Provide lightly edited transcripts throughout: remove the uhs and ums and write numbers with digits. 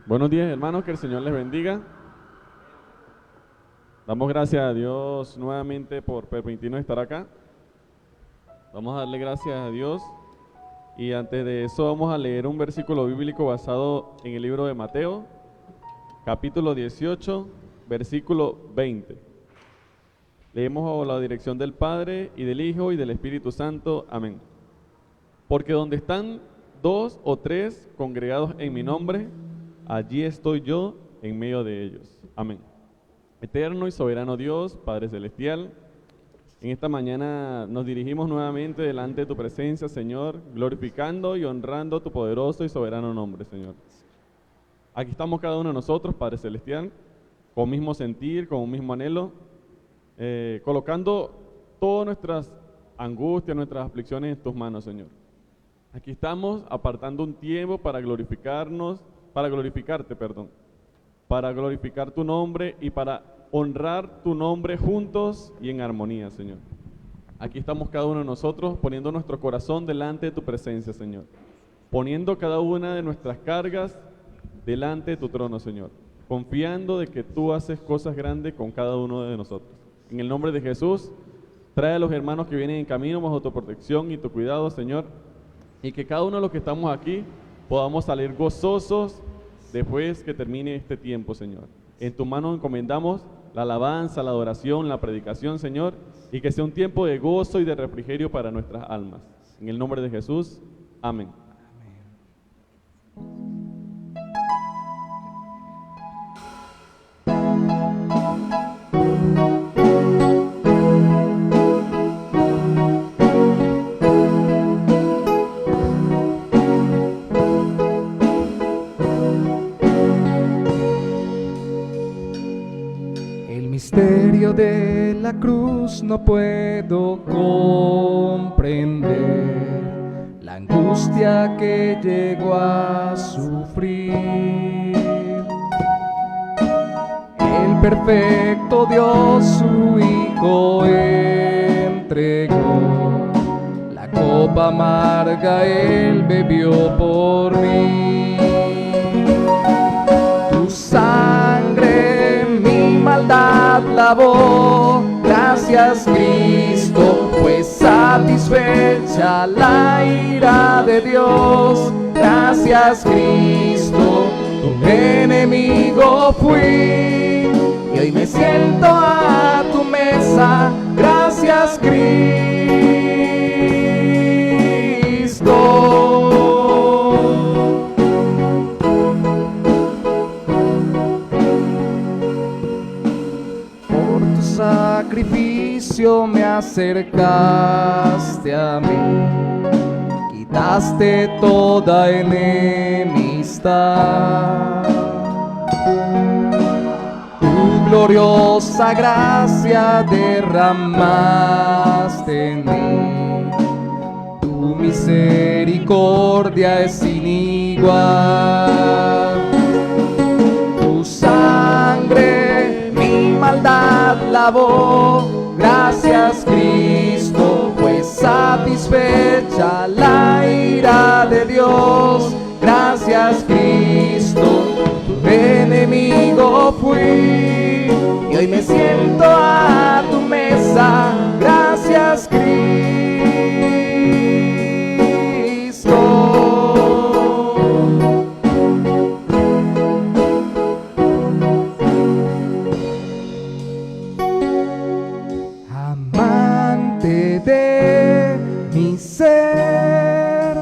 Buenos días, hermanos, que el Señor les bendiga. Damos gracias a Dios nuevamente por permitirnos estar acá. Vamos a darle gracias a Dios y antes de eso vamos a leer un versículo bíblico basado en el libro de Mateo, capítulo 18, versículo 20. Leemos bajo la dirección del Padre y del Hijo y del Espíritu Santo. Amén. Porque donde están 2 o 3 congregados en mi nombre, allí estoy yo en medio de ellos. Amén. Eterno y soberano Dios, Padre Celestial, en esta mañana nos dirigimos nuevamente delante de tu presencia, Señor, glorificando y honrando tu poderoso y soberano nombre, Señor. Aquí estamos cada uno de nosotros, Padre Celestial, con un mismo sentir, con un mismo anhelo, colocando todas nuestras angustias, nuestras aflicciones en tus manos, Señor. Aquí estamos apartando un tiempo para para glorificarte, para glorificar tu nombre y para honrar tu nombre juntos y en armonía, Señor. Aquí estamos cada uno de nosotros poniendo nuestro corazón delante de tu presencia, Señor. Poniendo cada una de nuestras cargas delante de tu trono, Señor. Confiando de que tú haces cosas grandes con cada uno de nosotros. En el nombre de Jesús, trae a los hermanos que vienen en camino bajo tu protección y tu cuidado, Señor. Y que cada uno de los que estamos aquí podamos salir gozosos después que termine este tiempo, Señor. En tu mano encomendamos la alabanza, la adoración, la predicación, Señor, y que sea un tiempo de gozo y de refrigerio para nuestras almas. En el nombre de Jesús, amén. De la cruz no puedo comprender la angustia que llegó a sufrir. El perfecto Dios su Hijo entregó, la copa amarga Él bebió por mí. Tu sangre mi maldad lavó, gracias Cristo, fue satisfecha la ira de Dios. Gracias Cristo, tu enemigo fui, y hoy me siento a tu mesa. Gracias Cristo. Sacrificio me acercaste a mí, quitaste toda enemistad. Tu gloriosa gracia derramaste en mí, tu misericordia es sin igual. Tu sangre mi maldad lavó, gracias Cristo, fue satisfecha la ira de Dios. Gracias Cristo, tu enemigo fui, y hoy me siento a tu mesa. Gracias Cristo. De mi ser,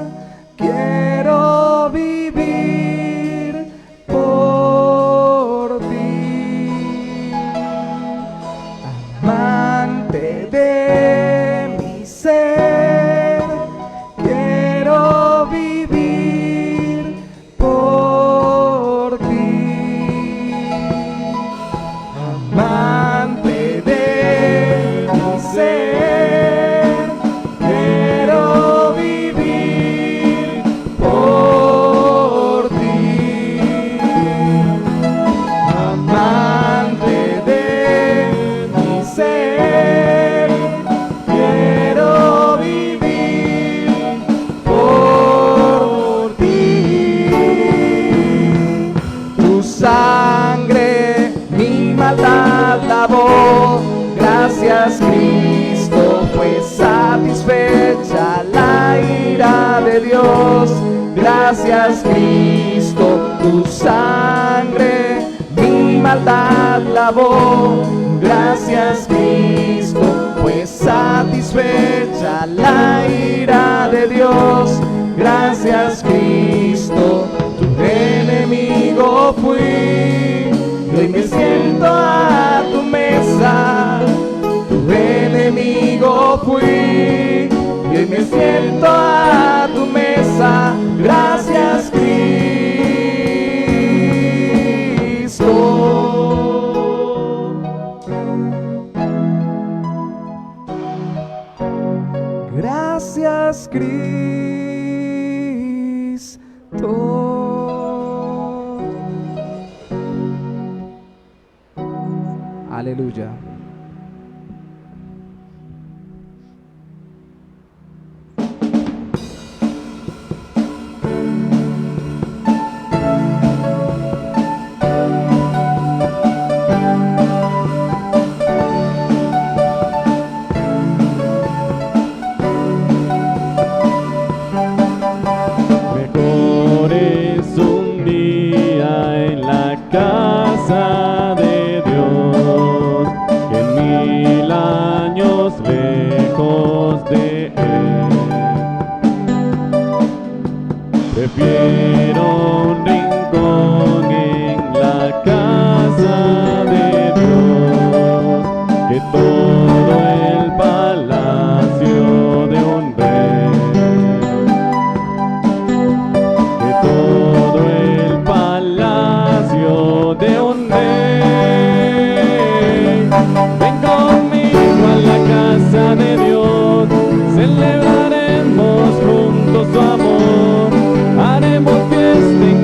quiero vivir por ti. Amante de mi ser, quiero vivir por ti. Amante de mi ser, quiero vivir Gracias Cristo, tu sangre mi maldad lavó. Gracias Cristo, pues satisfecha la ira de Dios. Gracias Cristo, tu enemigo fui, y hoy me siento a tu mesa. Tu enemigo fui, y hoy me siento a tu mesa. Gracias Cristo. Gracias Cristo. Aleluya. Mejor es un día en la casa de Dios que 1000 años lejos de Él. Prefiero un rincón en la casa de Dios que todo el palacio de un rey. Todo el palacio de un rey. Ven conmigo a la casa de Dios, celebraremos juntos su amor, haremos fiesta en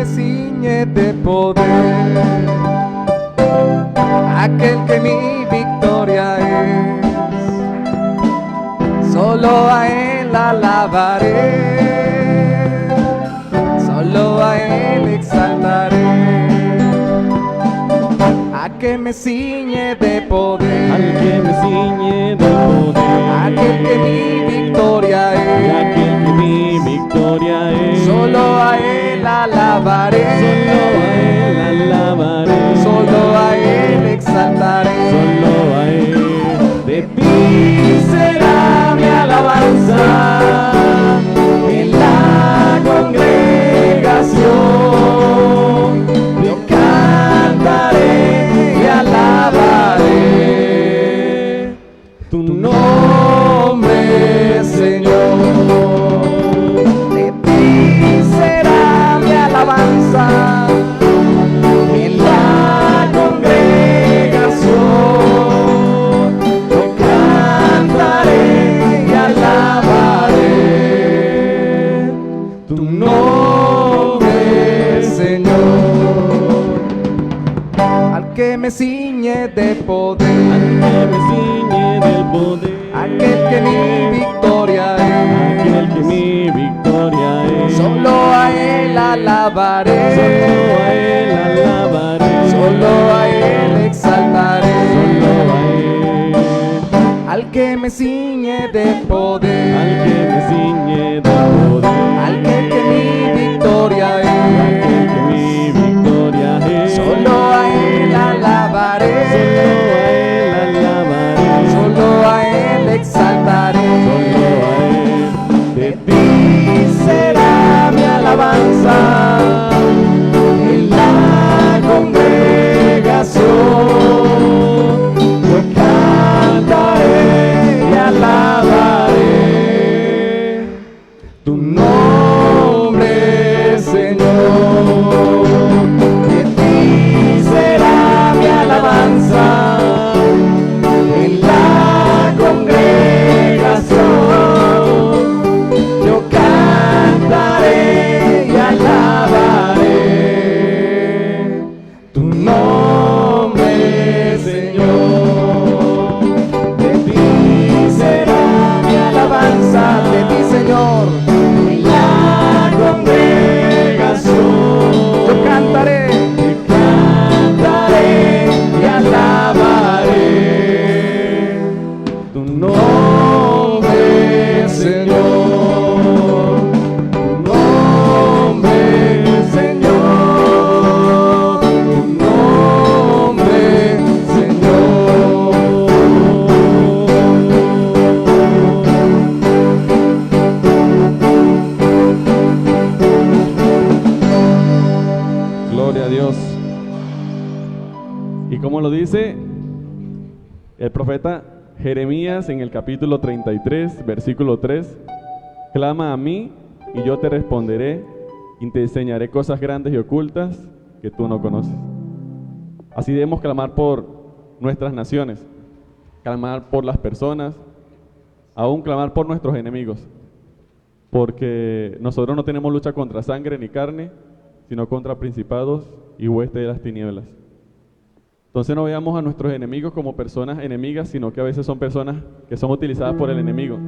me ciñe de poder, aquel que mi victoria es. Solo a Él alabaré, solo a Él exaltaré. A que me ciñe de poder, al que me ciñe de poder, aquel que mi victoria es, aquel que mi victoria es. solo a Él alabaré, solo a Él alabaré, solo a Él exaltaré. solo a Él. De ti será mi alabanza en la congregación. Yo cantaré y alabaré tu nombre, Señor. De ti será mi alabanza en la congregación. Yo cantaré y alabaré tu nombre, Señor. Al que me ciñe de poder, Al que me ciñe del poder, aquel que mi victoria aquel que es. mi victoria es. Solo a Él alabaré, solo a Él alabaré, solo a Él exaltaré. solo a Él. Al que me ciñe de poder, Al que me ciñe del poder, aquel que mi victoria aquel que es. mi victoria es. Solo a Él alabaré, solo a Él alabaré, solo a Él exaltaré. solo a Él. De ti será mi alabanza en la congregación. Yo cantaré y alabaré tu nombre, Señor. De ti será mi alabanza en la congregación. Yo cantaré y alabaré tu nombre, Señor. De ti será mi alabanza, de ti, Señor, en la congregación. Yo cantaré y alabaré tu nombre, Señor. Tu nombre, Señor. Tu nombre, Señor. Gloria a Dios. ¿Y cómo lo dice el profeta Jeremías en el capítulo 33, versículo 3? Clama a mí y yo te responderé y te enseñaré cosas grandes y ocultas que tú no conoces. Así debemos clamar por nuestras naciones, clamar por las personas, aún clamar por nuestros enemigos, porque nosotros no tenemos lucha contra sangre ni carne, sino contra principados y huestes de las tinieblas. Entonces no veamos a nuestros enemigos como personas enemigas, sino que a veces son personas que son utilizadas por el enemigo.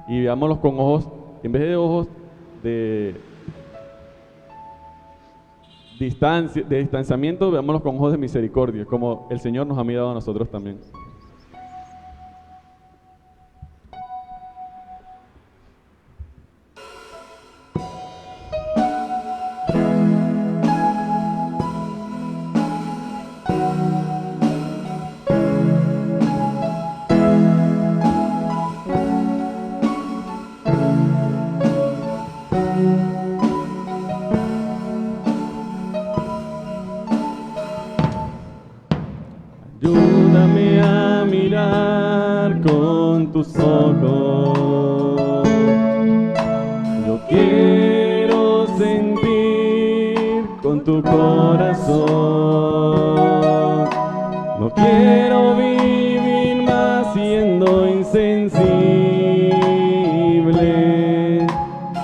Y veámoslos con ojos, en vez de ojos de distanciamiento, veámoslos con ojos de misericordia, como el Señor nos ha mirado a nosotros también. Ayúdame a mirar con tus ojos. Yo quiero sentir con tu corazón. No quiero vivir más siendo insensible.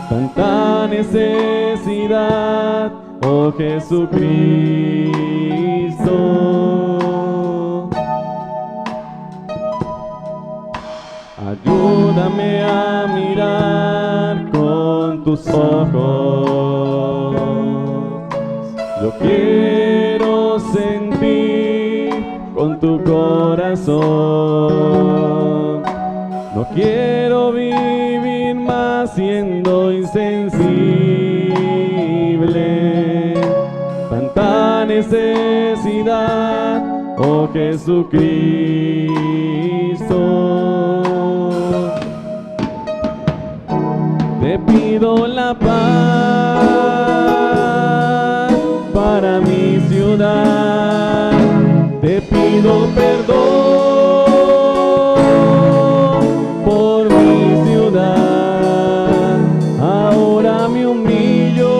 Tanta necesidad ciudad, oh Jesucristo. Ayúdame a mirar con tus ojos. Yo quiero sentir con tu corazón. No quiero vivir más siendo insensible. Tanta necesidad, oh Jesucristo. Te pido la paz para mi ciudad. Te pido perdón por mi ciudad. Ahora me humillo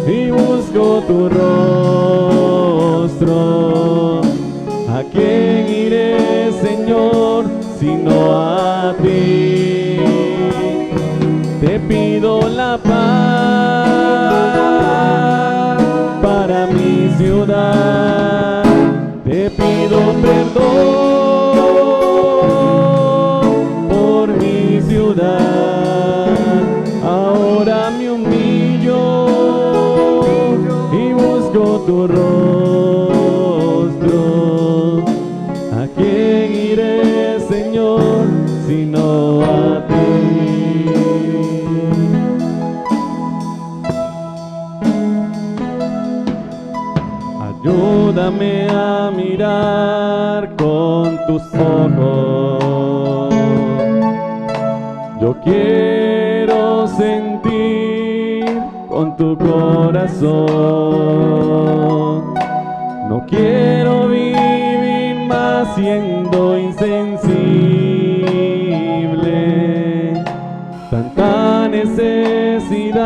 y busco tu rostro. ¿A quién iré, Señor, sino a ti? Te pido la paz para mi ciudad. Te pido perdón por mi ciudad. Ahora me humillo y busco tu rostro. ¿A quién iré, Señor, sino a ti? Ayúdame a mirar con tus ojos. Yo quiero sentir con tu corazón. No quiero vivir más siendo insensible. Tanta necesidad,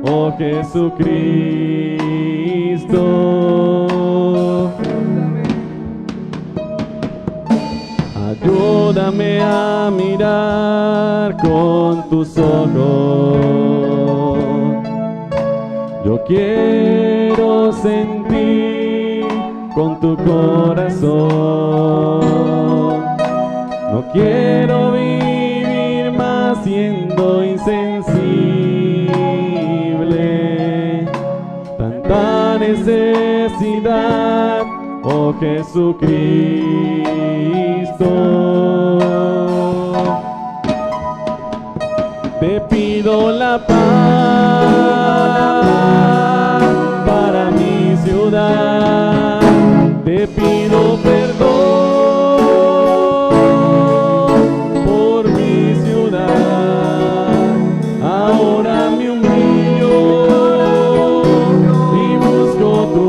oh Jesucristo. Ayúdame a mirar con tus ojos. Yo quiero sentir con tu corazón. No quiero vivir más siendo insensible. Tanta necesidad, oh Jesucristo. Te pido la paz para mi ciudad. Te pido perdón por mi ciudad. Ahora me humillo y busco tu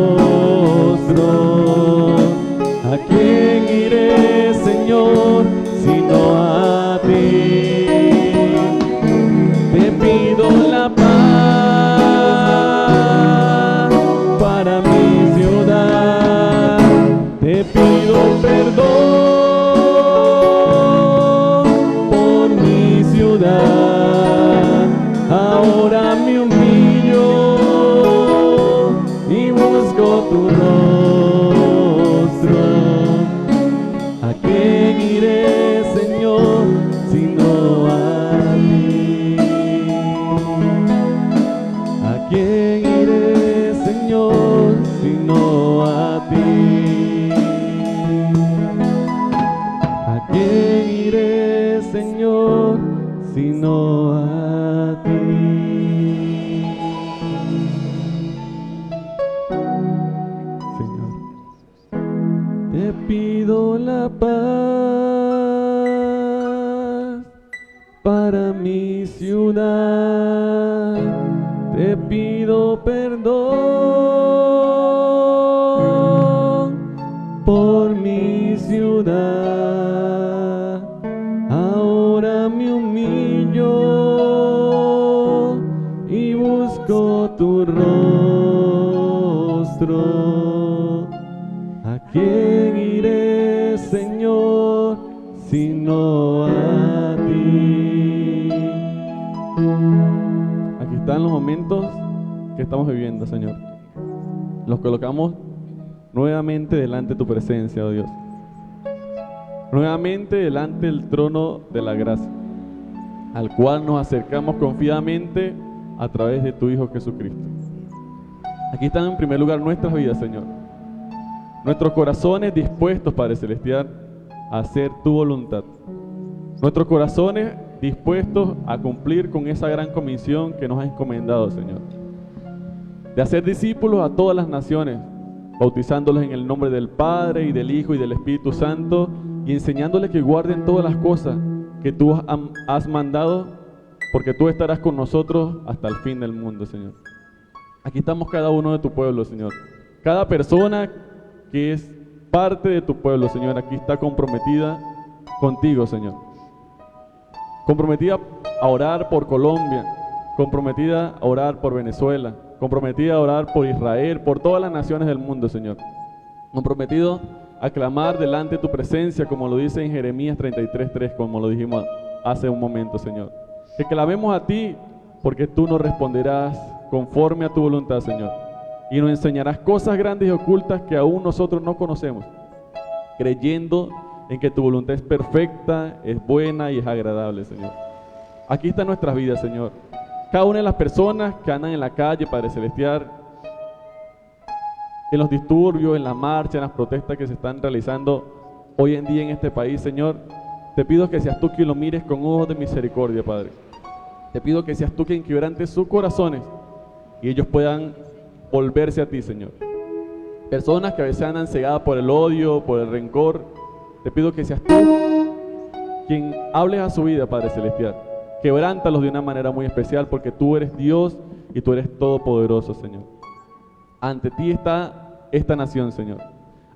rostro. ¿A quién iré, Señor, sino a ti? Te pido la paz para mi ciudad. Te pido perdón por mi ciudad. Ahora me humillo y busco tu rostro. ¿A quién iré, Señor, sino a ti? ¿A quién iré, Señor, sino a ti? ¿A quién iré, Señor, sino a ti? Señor, te pido la paz para mi ciudad. Te pido perdón por mi ciudad. Ahora me humillo y busco tu rostro. ¿A quién iré, Señor, sino a ti? dificultad en los momentos que estamos viviendo, Señor. Los colocamos nuevamente delante de tu presencia, oh Dios. Nuevamente delante del trono de la gracia, al cual nos acercamos confiadamente a través de tu Hijo Jesucristo. Aquí están en primer lugar nuestras vidas, Señor. Nuestros corazones dispuestos, Padre Celestial, a hacer tu voluntad. Nuestros corazones dispuestos a cumplir con esa gran comisión que nos has encomendado, Señor. De hacer discípulos a todas las naciones, bautizándolos en el nombre del Padre y del Hijo y del Espíritu Santo, y enseñándoles que guarden todas las cosas que tú has mandado, porque tú estarás con nosotros hasta el fin del mundo, Señor. Aquí estamos cada uno de tu pueblo, Señor. Cada persona que es parte de tu pueblo, Señor, aquí está comprometida contigo, Señor. Comprometida a orar por Colombia, comprometida a orar por Venezuela, comprometida a orar por Israel, por todas las naciones del mundo, Señor. Comprometido a clamar delante de tu presencia, como lo dice en Jeremías 33:3, como lo dijimos hace un momento, Señor. Que clamemos a ti, porque tú nos responderás conforme a tu voluntad, Señor. Y nos enseñarás cosas grandes y ocultas que aún nosotros no conocemos, creyendo en que tu voluntad es perfecta, es buena y es agradable, Señor. Aquí están nuestras vidas, Señor. Cada una de las personas que andan en la calle, Padre Celestial, en los disturbios, en la marcha, en las protestas que se están realizando hoy en día en este país, Señor, te pido que seas tú quien lo mires con ojos de misericordia, Padre. Te pido que seas tú quien quebrante sus corazones y ellos puedan volverse a ti, Señor. Personas que a veces andan cegadas por el odio, por el rencor, te pido que seas tú quien hables a su vida, Padre Celestial. Quebrántalos de una manera muy especial, porque tú eres Dios y tú eres todopoderoso, Señor. Ante ti está esta nación, Señor.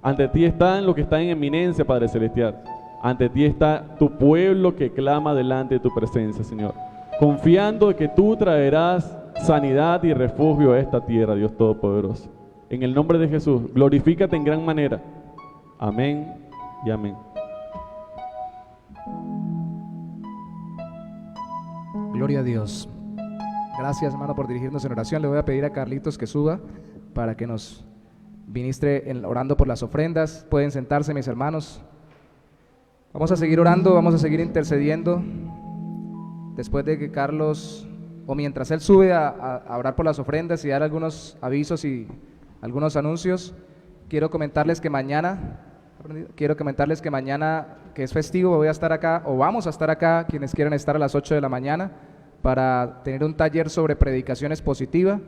Ante ti está lo que está en eminencia, Padre Celestial. Ante ti está tu pueblo que clama delante de tu presencia, Señor. Confiando en que tú traerás sanidad y refugio a esta tierra, Dios Todopoderoso. En el nombre de Jesús, glorifícate en gran manera. Amén y amén. Gloria a Dios. Gracias, hermano, por dirigirnos en oración. Le voy a pedir a Carlitos que suba para que nos ministre orando por las ofrendas. Pueden sentarse, mis hermanos. Vamos a seguir orando, vamos a seguir intercediendo. Después de que Carlos, o mientras él sube a orar por las ofrendas y dar algunos avisos y algunos anuncios, quiero comentarles que mañana, que es festivo, voy a estar acá, o vamos a estar acá, quienes quieran estar a las 8 de la mañana, para tener un taller sobre predicaciones positivas,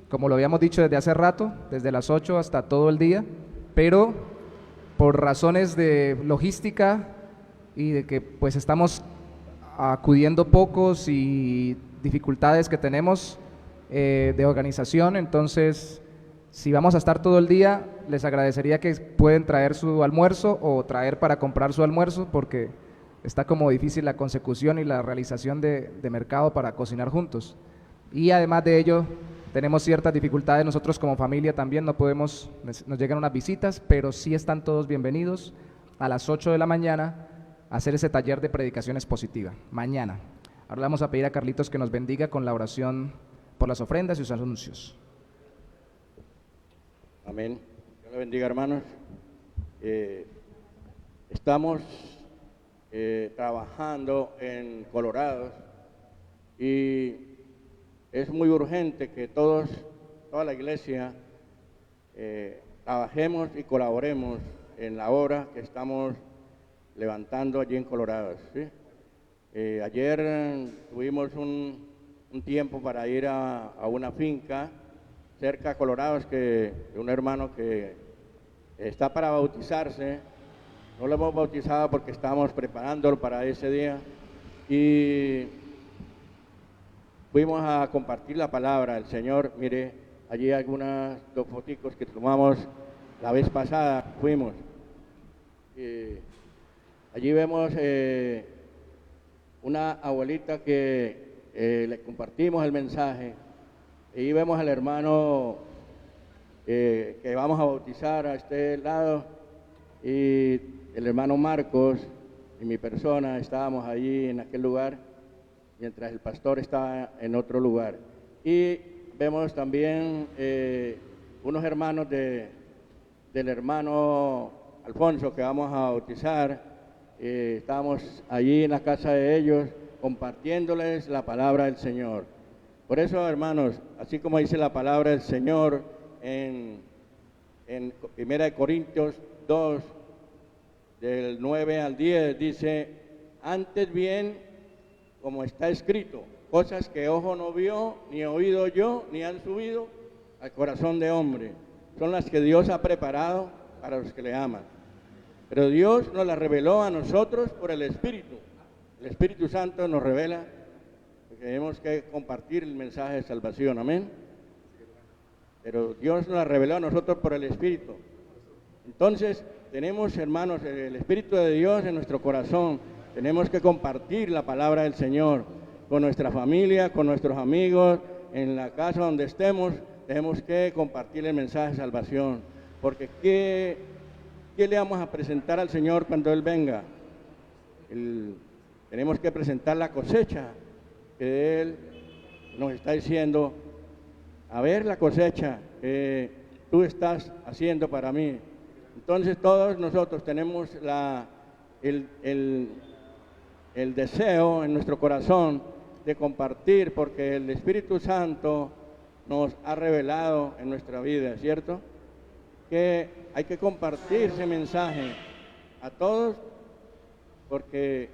como lo habíamos dicho desde hace rato, desde las 8 hasta todo el día, pero por razones de logística y de que pues estamos acudiendo pocos y dificultades que tenemos de organización, entonces si vamos a estar todo el día, les agradecería que pueden traer su almuerzo o traer para comprar su almuerzo, porque está como difícil la consecución y la realización de mercado para cocinar juntos. Y además de ello, tenemos ciertas dificultades nosotros como familia también, nos llegan unas visitas, pero sí están todos bienvenidos a las 8 de la mañana a hacer ese taller de predicaciones positivas, mañana. Ahora le vamos a pedir a Carlitos que nos bendiga con la oración por las ofrendas y sus anuncios. Amén. Dios le bendiga, hermanos. Estamos trabajando en Colorado y es muy urgente que toda la iglesia trabajemos y colaboremos en la obra que estamos levantando allí en Colorado, ¿sí? Ayer tuvimos un tiempo para ir a una finca cerca de Colorado, que un hermano que está para bautizarse. No lo hemos bautizado porque estamos preparándolo para ese día y fuimos a compartir la palabra del Señor. Mire, allí hay dos foticos que tomamos la vez pasada, fuimos. Allí vemos una abuelita que le compartimos el mensaje. Y vemos al hermano que vamos a bautizar a este lado, y el hermano Marcos y mi persona estábamos allí en aquel lugar, mientras el pastor estaba en otro lugar. Y vemos también unos hermanos del hermano Alfonso que vamos a bautizar. Estábamos allí en la casa de ellos compartiéndoles la palabra del Señor. Por eso, hermanos, así como dice la palabra del Señor en 1 Corintios 2, del 9 al 10, dice: antes bien, como está escrito, cosas que ojo no vio, ni oído yo, ni han subido al corazón de hombre, son las que Dios ha preparado para los que le aman. Pero Dios nos las reveló a nosotros por el Espíritu. El Espíritu Santo nos revela que tenemos que compartir el mensaje de salvación, amén. Pero Dios nos las reveló a nosotros por el Espíritu. Entonces, tenemos, hermanos, el Espíritu de Dios en nuestro corazón. Tenemos que compartir la palabra del Señor con nuestra familia, con nuestros amigos, en la casa donde estemos. Tenemos que compartir el mensaje de salvación. Porque ¿qué le vamos a presentar al Señor cuando Él venga? Tenemos que presentar la cosecha que Él nos está diciendo: a ver la cosecha que tú estás haciendo para mí. Entonces todos nosotros tenemos el deseo en nuestro corazón de compartir, porque el Espíritu Santo nos ha revelado en nuestra vida, ¿cierto? Que hay que compartir ese mensaje a todos, porque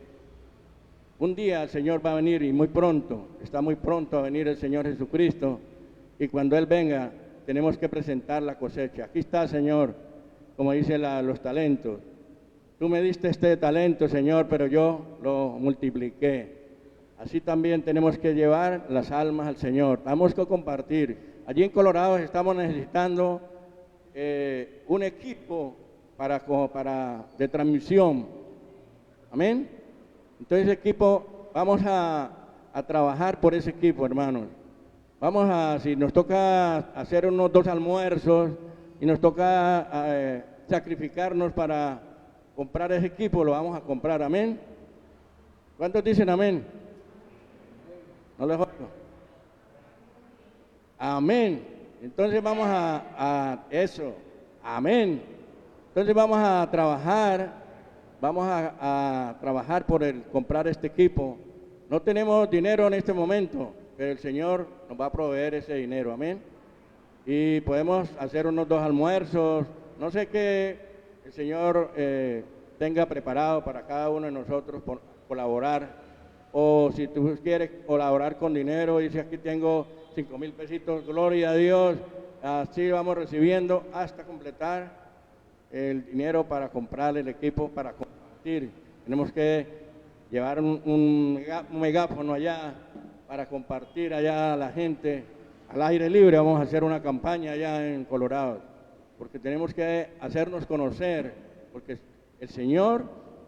un día el Señor va a venir, y muy pronto, está muy pronto a venir el Señor Jesucristo, y cuando Él venga tenemos que presentar la cosecha. Aquí está, Señor, como dice los talentos. Tú me diste este talento, Señor, pero yo lo multipliqué. Así también tenemos que llevar las almas al Señor. Tenemos que compartir. Allí en Colorado estamos necesitando un equipo de transmisión. Amén. Entonces, ese equipo, vamos a trabajar por ese equipo, hermanos. Si nos toca hacer unos 2 almuerzos y nos toca sacrificarnos para comprar ese equipo, lo vamos a comprar. Amén. ¿Cuántos dicen amén? No les oigo. Amén. Entonces vamos a eso. Amén. Entonces vamos a trabajar por comprar este equipo. No tenemos dinero en este momento, pero el Señor nos va a proveer ese dinero. Amén. Y podemos hacer unos 2 almuerzos, no sé qué el Señor tenga preparado para cada uno de nosotros por colaborar. O si tú quieres colaborar con dinero, dice: aquí tengo 5,000 pesitos, gloria a Dios. Así vamos recibiendo hasta completar el dinero para comprar el equipo, para compartir. Tenemos que llevar un megáfono allá para compartir allá a la gente al aire libre. Vamos a hacer una campaña allá en Colorado, porque tenemos que hacernos conocer, porque el Señor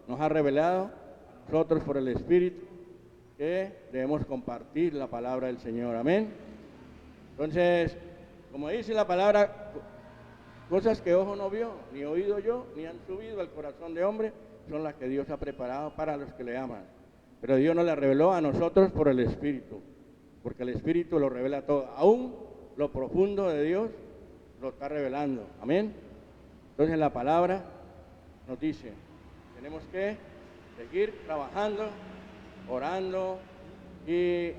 nos ha revelado a nosotros por el Espíritu que debemos compartir la palabra del Señor. Amén. Entonces, como dice la palabra, cosas que ojo no vio, ni oído yo, ni han subido al corazón de hombre, son las que Dios ha preparado para los que le aman. Pero Dios nos las reveló a nosotros por el Espíritu, porque el Espíritu lo revela todo. Aún lo profundo de Dios lo está revelando. Amén. Entonces la palabra nos dice: tenemos que seguir trabajando, orando y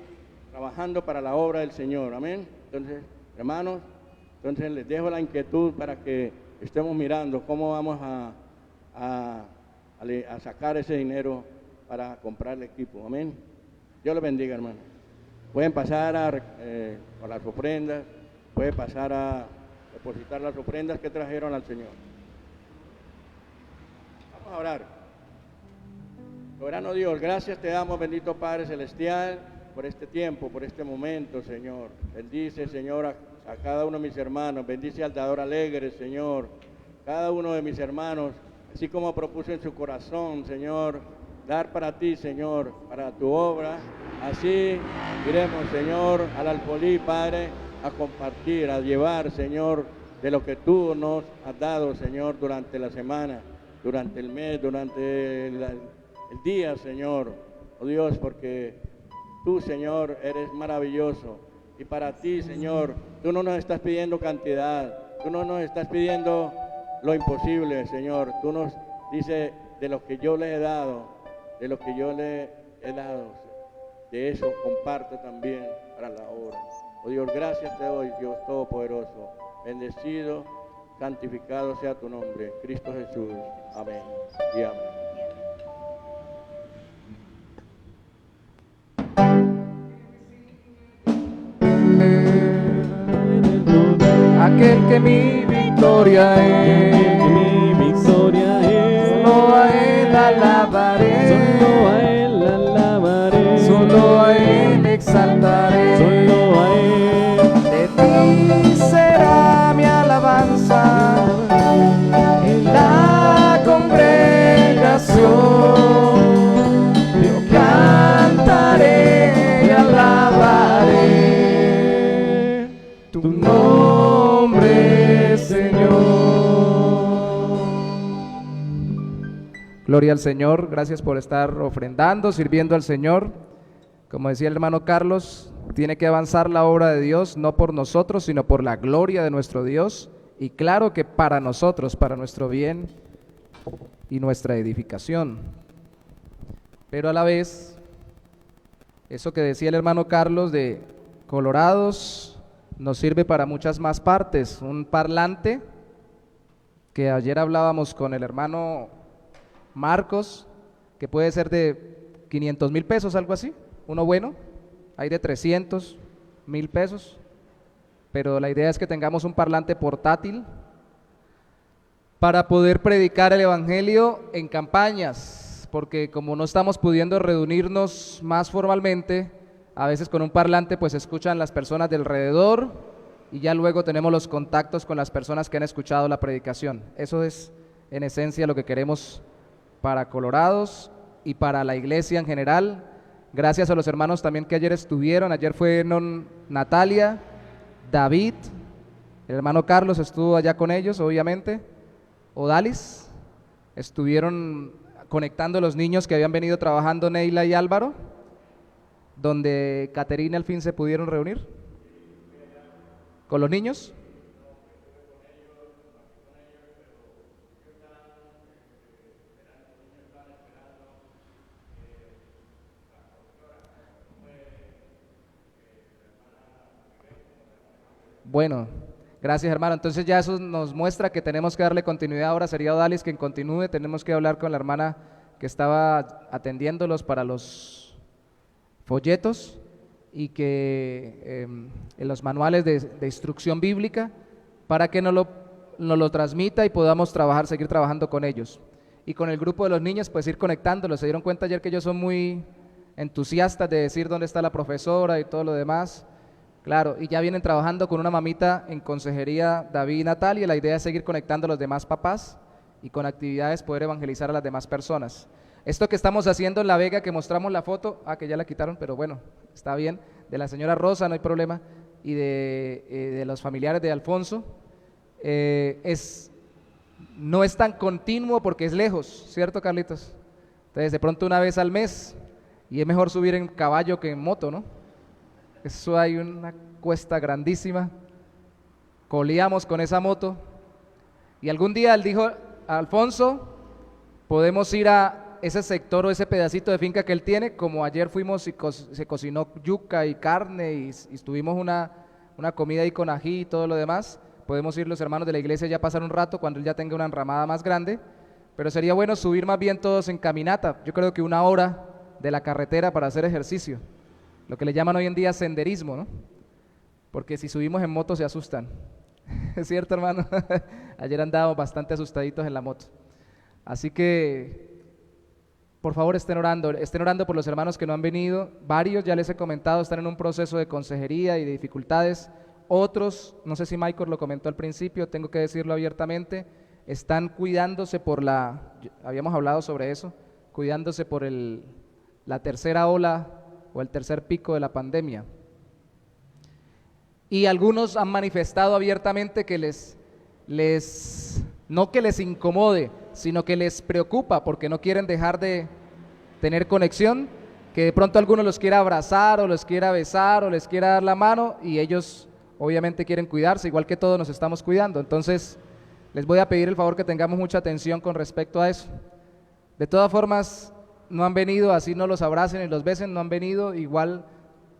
trabajando para la obra del Señor. Amén. Entonces, hermanos, les dejo la inquietud para que estemos mirando cómo vamos a sacar ese dinero para comprar el equipo. Amén. Dios los bendiga, hermanos. Pueden pasar con las ofrendas, pueden pasar a depositar las ofrendas que trajeron al Señor. Vamos a orar. Soberano Dios, gracias te damos, bendito Padre Celestial, por este tiempo, por este momento, Señor. Bendice, Señor, a cada uno de mis hermanos. Bendice al dador alegre, Señor. Cada uno de mis hermanos, así como propuso en su corazón, Señor, dar para ti, Señor, para tu obra. Así iremos, Señor, al Alfolí, Padre, a compartir, a llevar, Señor, de lo que tú nos has dado, Señor, durante la semana, durante el mes, durante el día, Señor. Oh Dios, porque tú, Señor, eres maravilloso. Y para ti, Señor, tú no nos estás pidiendo cantidad, tú no nos estás pidiendo lo imposible, Señor. Tú nos dices, de lo que yo le he dado, de lo que yo le he dado, de eso comparto también para la obra. Oh Dios, gracias te doy, Dios Todopoderoso. Bendecido, santificado sea tu nombre, Cristo Jesús. Amén y amén. Aquel que mi victoria es, Que mi victoria es. solo a Él alabaré, Solo a Él alabaré. solo a Él exaltaré, Solo a Él. de ti será mi alabanza en la congregación. Yo cantaré y alabaré tu nombre, Señor. Gloria al Señor, gracias por estar ofrendando, sirviendo al Señor. Como decía el hermano Carlos, tiene que avanzar la obra de Dios, no por nosotros, sino por la gloria de nuestro Dios. Y claro que para nosotros, para nuestro bien y nuestra edificación. Pero a la vez, eso que decía el hermano Carlos de Colorados, nos sirve para muchas más partes. Un parlante, que ayer hablábamos con el hermano Marcos, que puede ser de 500,000 pesos, algo así, uno bueno, hay de 300,000 pesos, pero la idea es que tengamos un parlante portátil para poder predicar el evangelio en campañas, porque como no estamos pudiendo reunirnos más formalmente, a veces con un parlante pues escuchan las personas de alrededor y ya luego tenemos los contactos con las personas que han escuchado la predicación. Eso es en esencia lo que queremos para Colorados y para la iglesia en general. Gracias a los hermanos también que ayer estuvieron. Ayer fue Natalia, David, el hermano Carlos estuvo allá con ellos, obviamente, Odalis, estuvieron conectando los niños que habían venido trabajando, Neila y Álvaro, donde Caterina al fin se pudieron reunir con los niños. Bueno, gracias hermano. Entonces ya eso nos muestra que tenemos que darle continuidad. Ahora sería Odalis quien continúe. Tenemos que hablar con la hermana que estaba atendiéndolos para los folletos y que en los manuales de instrucción bíblica, para que nos lo transmita y podamos seguir trabajando con ellos. Y con el grupo de los niños, pues ir conectándolos. Se dieron cuenta ayer que ellos son muy entusiastas de decir dónde está la profesora y todo lo demás. Claro, y ya vienen trabajando con una mamita en consejería, David y Natalia. La idea es seguir conectando a los demás papás y con actividades poder evangelizar a las demás personas. Esto que estamos haciendo en La Vega, que mostramos la foto, que ya la quitaron, pero bueno, está bien, de la señora Rosa, no hay problema, y de los familiares de Alfonso, no es tan continuo porque es lejos, ¿cierto, Carlitos? Entonces, de pronto una vez al mes, y es mejor subir en caballo que en moto, ¿no? Eso hay una cuesta grandísima, coleamos con esa moto, y algún día él dijo, Alfonso, podemos ir a ese sector o ese pedacito de finca que él tiene, como ayer fuimos y se cocinó yuca y carne y tuvimos una comida ahí con ají y todo lo demás. Podemos ir los hermanos de la iglesia ya a pasar un rato cuando él ya tenga una enramada más grande, pero sería bueno subir más bien todos en caminata. Yo creo que 1 hora de la carretera para hacer ejercicio, lo que le llaman hoy en día senderismo, ¿no? Porque si subimos en moto se asustan. ¿Es cierto, hermano? Ayer andábamos bastante asustaditos en la moto. Así que por favor estén orando por los hermanos que no han venido. Varios, ya les he comentado, están en un proceso de consejería y de dificultades. Otros, no sé si Michael lo comentó al principio, tengo que decirlo abiertamente, están cuidándose habíamos hablado sobre eso, cuidándose por la tercera ola o el tercer pico de la pandemia. Y algunos han manifestado abiertamente que no que les incomode, sino que les preocupa porque no quieren dejar de tener conexión, que de pronto alguno los quiera abrazar o los quiera besar o les quiera dar la mano y ellos obviamente quieren cuidarse, igual que todos nos estamos cuidando. Entonces, les voy a pedir el favor que tengamos mucha atención con respecto a eso. De todas formas, no han venido, así no los abracen y los besen, no han venido, igual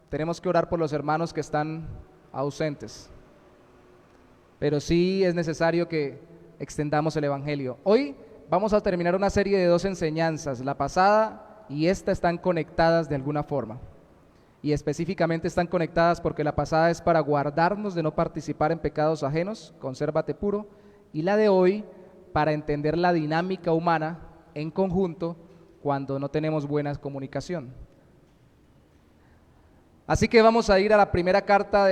tenemos que orar por los hermanos que están ausentes. Pero sí es necesario que extendamos el Evangelio. Hoy vamos a terminar una serie de 2 enseñanzas, la pasada y esta están conectadas de alguna forma. Y específicamente están conectadas porque la pasada es para guardarnos de no participar en pecados ajenos, consérvate puro, y la de hoy para entender la dinámica humana en conjunto cuando no tenemos buena comunicación. Así que vamos a ir a la primera carta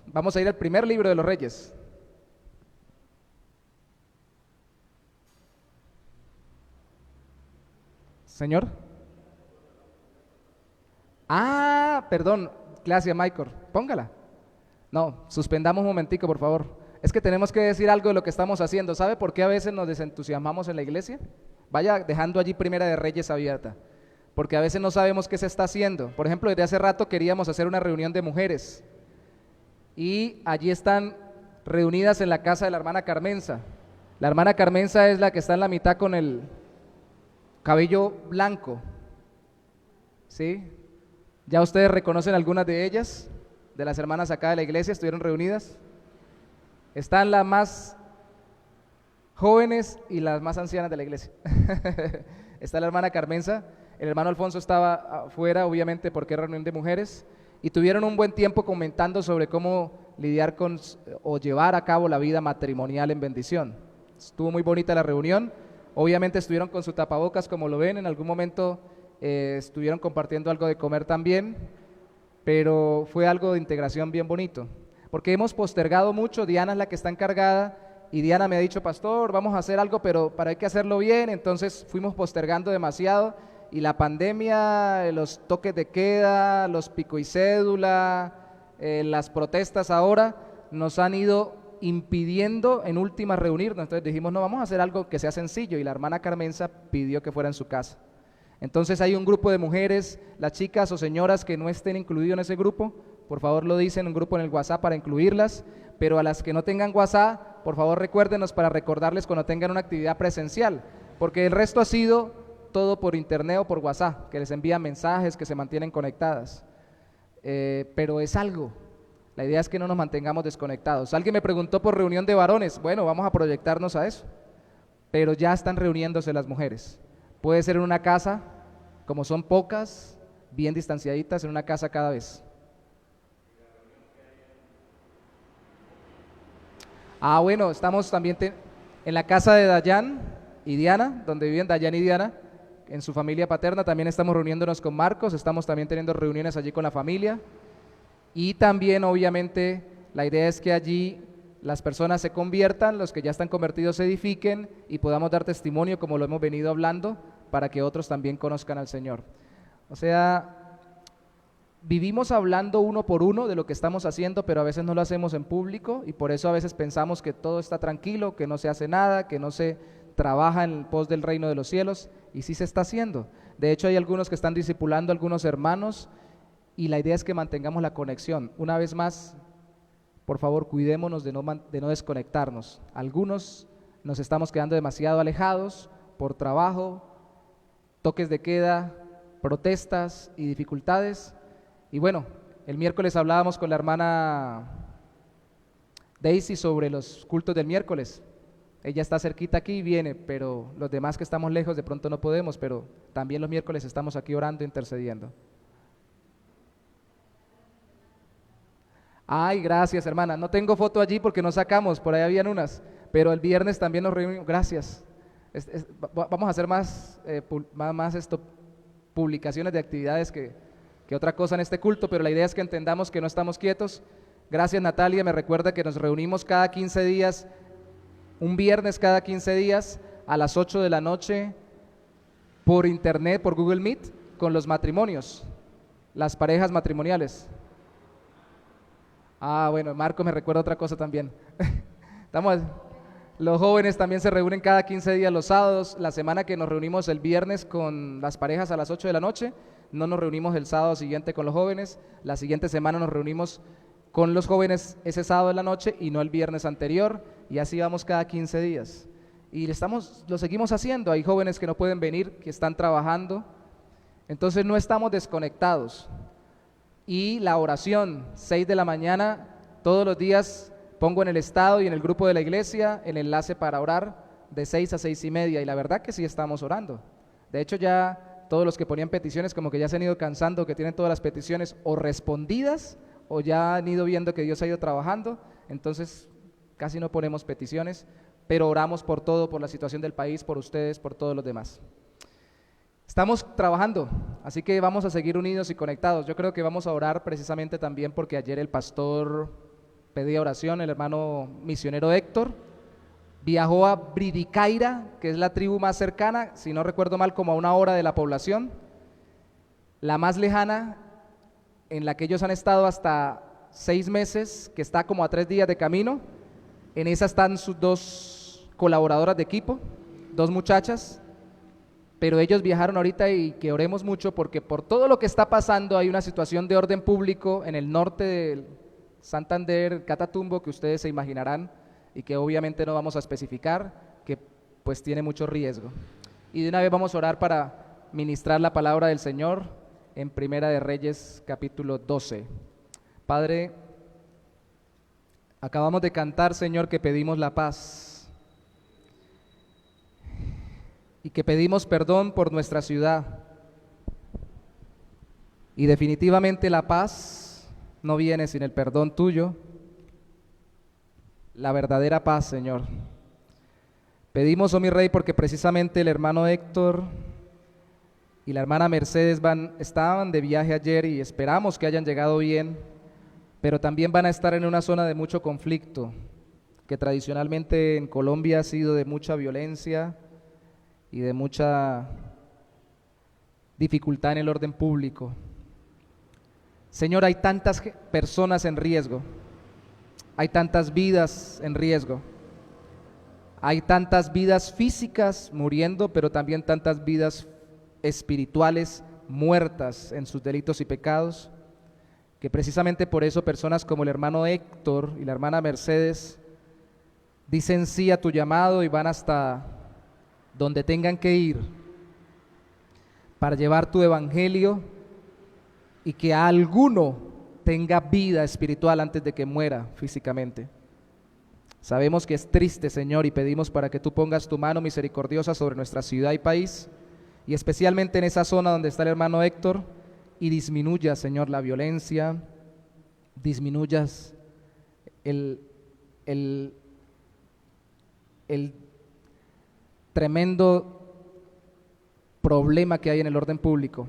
vamos a ir al primer libro de los Reyes. Señor. Perdón, gracias Michael, póngala. No, suspendamos un momentico, por favor. Es que tenemos que decir algo de lo que estamos haciendo. ¿Sabe por qué a veces nos desentusiasmamos en la iglesia? Vaya dejando allí Primera de Reyes abierta, porque a veces no sabemos qué se está haciendo. Por ejemplo, desde hace rato queríamos hacer una reunión de mujeres y allí están reunidas en la casa de la hermana Carmenza. La hermana Carmenza es la que está en la mitad con el cabello blanco, ¿sí? Ya ustedes reconocen algunas de ellas, de las hermanas acá de la iglesia, estuvieron reunidas. Están las más jóvenes y las más ancianas de la iglesia. Está la hermana Carmenza, el hermano Alfonso estaba afuera, obviamente porque era reunión de mujeres, y tuvieron un buen tiempo comentando sobre cómo lidiar con o llevar a cabo la vida matrimonial en bendición. Estuvo muy bonita la reunión, obviamente estuvieron con su tapabocas como lo ven, en algún momento estuvieron compartiendo algo de comer también, pero fue algo de integración bien bonito, porque hemos postergado mucho. Diana es la que está encargada y Diana me ha dicho, pastor, vamos a hacer algo, pero hay que hacerlo bien. Entonces fuimos postergando demasiado y la pandemia, los toques de queda, los pico y cédula, las protestas ahora nos han ido impidiendo en últimas reunirnos. Entonces dijimos, no, vamos a hacer algo que sea sencillo, y la hermana Carmenza pidió que fuera en su casa. Entonces hay un grupo de mujeres, las chicas o señoras que no estén incluidas en ese grupo, por favor lo dicen, un grupo en el WhatsApp para incluirlas, pero a las que no tengan WhatsApp, por favor recuérdenos para recordarles cuando tengan una actividad presencial, porque el resto ha sido todo por internet o por WhatsApp, que les envían mensajes, que se mantienen conectadas, pero es algo. La idea es que no nos mantengamos desconectados. Alguien me preguntó por reunión de varones. Bueno, vamos a proyectarnos a eso, pero ya están reuniéndose las mujeres. Puede ser en una casa, como son pocas, bien distanciaditas, en una casa cada vez. Bueno, estamos también en la casa de Dayan y Diana, donde viven Dayan y Diana, en su familia paterna. También estamos reuniéndonos con Marcos, estamos también teniendo reuniones allí con la familia. Y también, obviamente, la idea es que allí las personas se conviertan, los que ya están convertidos se edifiquen y podamos dar testimonio, como lo hemos venido hablando, para que otros también conozcan al Señor. O sea, vivimos hablando uno por uno de lo que estamos haciendo, pero a veces no lo hacemos en público, y por eso a veces pensamos que todo está tranquilo, que no se hace nada, que no se trabaja en pos del reino de los cielos, y sí se está haciendo. De hecho, hay algunos que están discipulando a algunos hermanos, y la idea es que mantengamos la conexión. Una vez más, por favor, cuidémonos de no desconectarnos. Algunos nos estamos quedando demasiado alejados por trabajo, toques de queda, protestas y dificultades. Y bueno, el miércoles hablábamos con la hermana Daisy sobre los cultos del miércoles. Ella está cerquita aquí y viene, pero los demás que estamos lejos de pronto no podemos, pero también los miércoles estamos aquí orando, intercediendo. Ay, gracias hermana, no tengo foto allí porque no sacamos, por ahí habían unas, pero el viernes también nos reunimos, gracias. Vamos a hacer más publicaciones de actividades que otra cosa en este culto, pero la idea es que entendamos que no estamos quietos. Gracias Natalia, me recuerda que nos reunimos cada 15 días, un viernes cada 15 días a las 8 de la noche por internet, por Google Meet, con los matrimonios, las parejas matrimoniales. Bueno, Marco me recuerda otra cosa también. Los jóvenes también se reúnen cada 15 días los sábados. La semana que nos reunimos el viernes con las parejas a las 8 de la noche, no nos reunimos el sábado siguiente con los jóvenes, la siguiente semana nos reunimos con los jóvenes ese sábado en la noche y no el viernes anterior, y así vamos cada 15 días. Y lo seguimos haciendo. Hay jóvenes que no pueden venir, que están trabajando, entonces no estamos desconectados. Y la oración, 6 de la mañana, todos los días pongo en el estado y en el grupo de la iglesia el enlace para orar de 6 a 6:30, y la verdad que sí estamos orando. De hecho, ya todos los que ponían peticiones como que ya se han ido cansando, que tienen todas las peticiones o respondidas o ya han ido viendo que Dios ha ido trabajando, entonces casi no ponemos peticiones, pero oramos por todo, por la situación del país, por ustedes, por todos los demás. Estamos trabajando, así que vamos a seguir unidos y conectados. Yo creo que vamos a orar precisamente también porque ayer el pastor pedía oración, el hermano misionero Héctor viajó a Bridicaira, que es la tribu más cercana, si no recuerdo mal, como a 1 hora de la población. La más lejana, en la que ellos han estado hasta 6 meses, que está como a 3 días de camino, en esa están sus 2 colaboradoras de equipo, 2 muchachas, pero ellos viajaron ahorita, y que oremos mucho porque por todo lo que está pasando hay una situación de orden público en el norte de Santander, Catatumbo, que ustedes se imaginarán y que obviamente no vamos a especificar, que pues tiene mucho riesgo. Y de una vez vamos a orar para ministrar la palabra del Señor en Primera de Reyes capítulo 12. Padre, acabamos de cantar, Señor, que pedimos la paz y que pedimos perdón por nuestra ciudad, y definitivamente la paz no viene sin el perdón tuyo, la verdadera paz, Señor. Pedimos, oh mi Rey, porque precisamente el hermano Héctor y la hermana Mercedes estaban de viaje ayer y esperamos que hayan llegado bien, pero también van a estar en una zona de mucho conflicto, que tradicionalmente en Colombia ha sido de mucha violencia y de mucha dificultad en el orden público. Señor, hay tantas personas en riesgo, hay tantas vidas en riesgo, hay tantas vidas físicas muriendo, pero también tantas vidas espirituales muertas en sus delitos y pecados, que precisamente por eso personas como el hermano Héctor y la hermana Mercedes dicen sí a tu llamado y van hasta donde tengan que ir para llevar tu evangelio y que a alguno tenga vida espiritual antes de que muera físicamente. Sabemos que es triste, Señor, y pedimos para que tú pongas tu mano misericordiosa sobre nuestra ciudad y país, y especialmente en esa zona donde está el hermano Héctor, y disminuyas, Señor, la violencia, disminuyas el tremendo problema que hay en el orden público.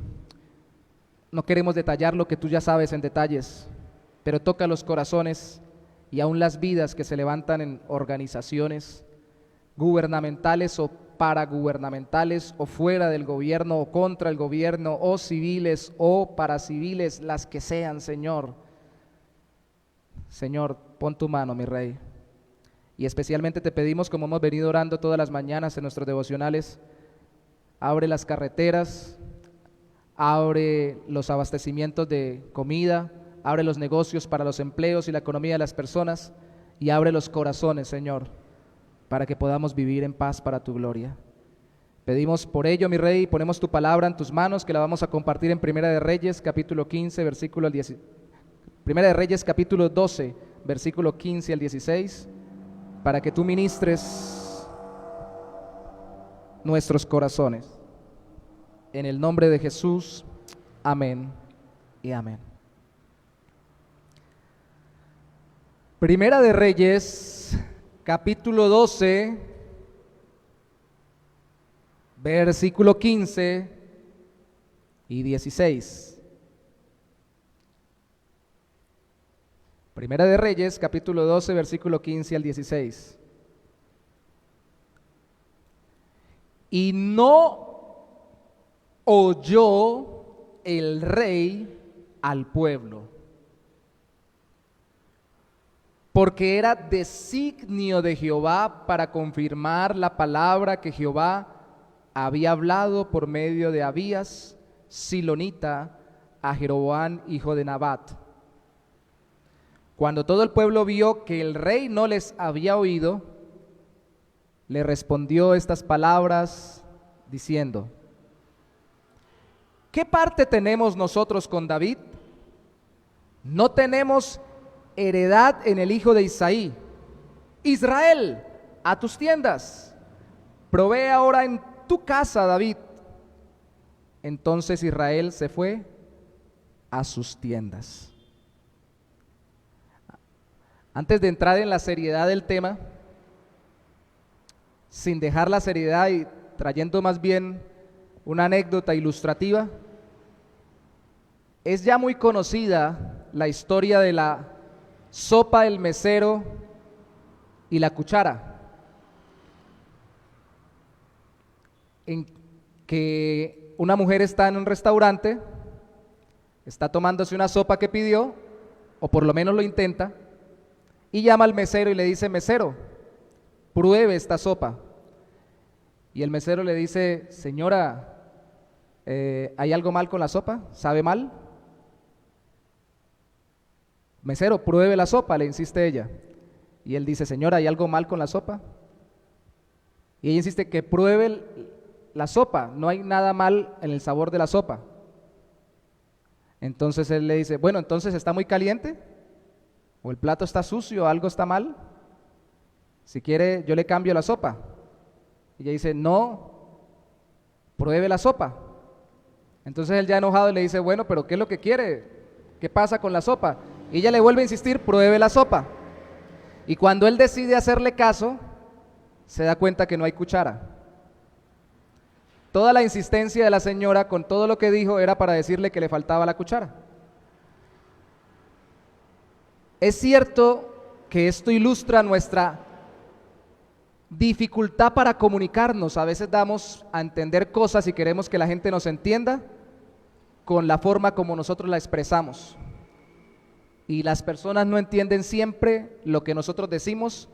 No queremos detallar lo que tú ya sabes en detalles, pero toca los corazones y aún las vidas que se levantan en organizaciones gubernamentales o paragubernamentales o fuera del gobierno o contra el gobierno o civiles o paraciviles, las que sean, Señor. Señor, pon tu mano, mi Rey. Y especialmente te pedimos, como hemos venido orando todas las mañanas en nuestros devocionales, abre las carreteras, abre los abastecimientos de comida, abre los negocios para los empleos y la economía de las personas, y abre los corazones, Señor, para que podamos vivir en paz para tu gloria. Pedimos por ello, mi Rey, y ponemos tu palabra en tus manos, que la vamos a compartir en Primera de Reyes, capítulo 15, versículo 10, Primera de Reyes, capítulo 12, versículo 15 al 16, para que tú ministres nuestros corazones. En el nombre de Jesús, amén y amén. Primera de Reyes, capítulo 12, versículo 15 y 16. Primera de Reyes, capítulo 12, versículo 15 al 16. Y no oyó el rey al pueblo, porque era designio de Jehová para confirmar la palabra que Jehová había hablado por medio de Abías, silonita, a Jeroboam, hijo de Nabat. Cuando todo el pueblo vio que el rey no les había oído, le respondió estas palabras diciendo: ¿qué parte tenemos nosotros con David? No tenemos heredad en el hijo de Isaí. Israel, a tus tiendas, provee ahora en tu casa, David. Entonces Israel se fue a sus tiendas. Antes de entrar en la seriedad del tema, sin dejar la seriedad y trayendo más bien una anécdota ilustrativa, es ya muy conocida la historia de la sopa del mesero y la cuchara, en que una mujer está en un restaurante, está tomándose una sopa que pidió, o por lo menos lo intenta, y llama al mesero y le dice: mesero, pruebe esta sopa. Y el mesero le dice: señora, ¿hay algo mal con la sopa? ¿Sabe mal? Mesero, pruebe la sopa, le insiste ella. Y él dice: señora, ¿hay algo mal con la sopa? Y ella insiste que pruebe la sopa, no hay nada mal en el sabor de la sopa. Entonces él le dice: bueno, entonces ¿está muy caliente? ¿O el plato está sucio? ¿Algo está mal? Si quiere, yo le cambio la sopa. Y ella dice: no, pruebe la sopa. Entonces él, ya enojado, le dice: bueno, pero ¿qué es lo que quiere? ¿Qué pasa con la sopa? Y ella le vuelve a insistir: pruebe la sopa. Y cuando él decide hacerle caso, se da cuenta que no hay cuchara. Toda la insistencia de la señora con todo lo que dijo era para decirle que le faltaba la cuchara. Es cierto que esto ilustra nuestra dificultad para comunicarnos. A veces damos a entender cosas y queremos que la gente nos entienda con la forma como nosotros la expresamos. Y las personas no entienden siempre lo que nosotros decimos,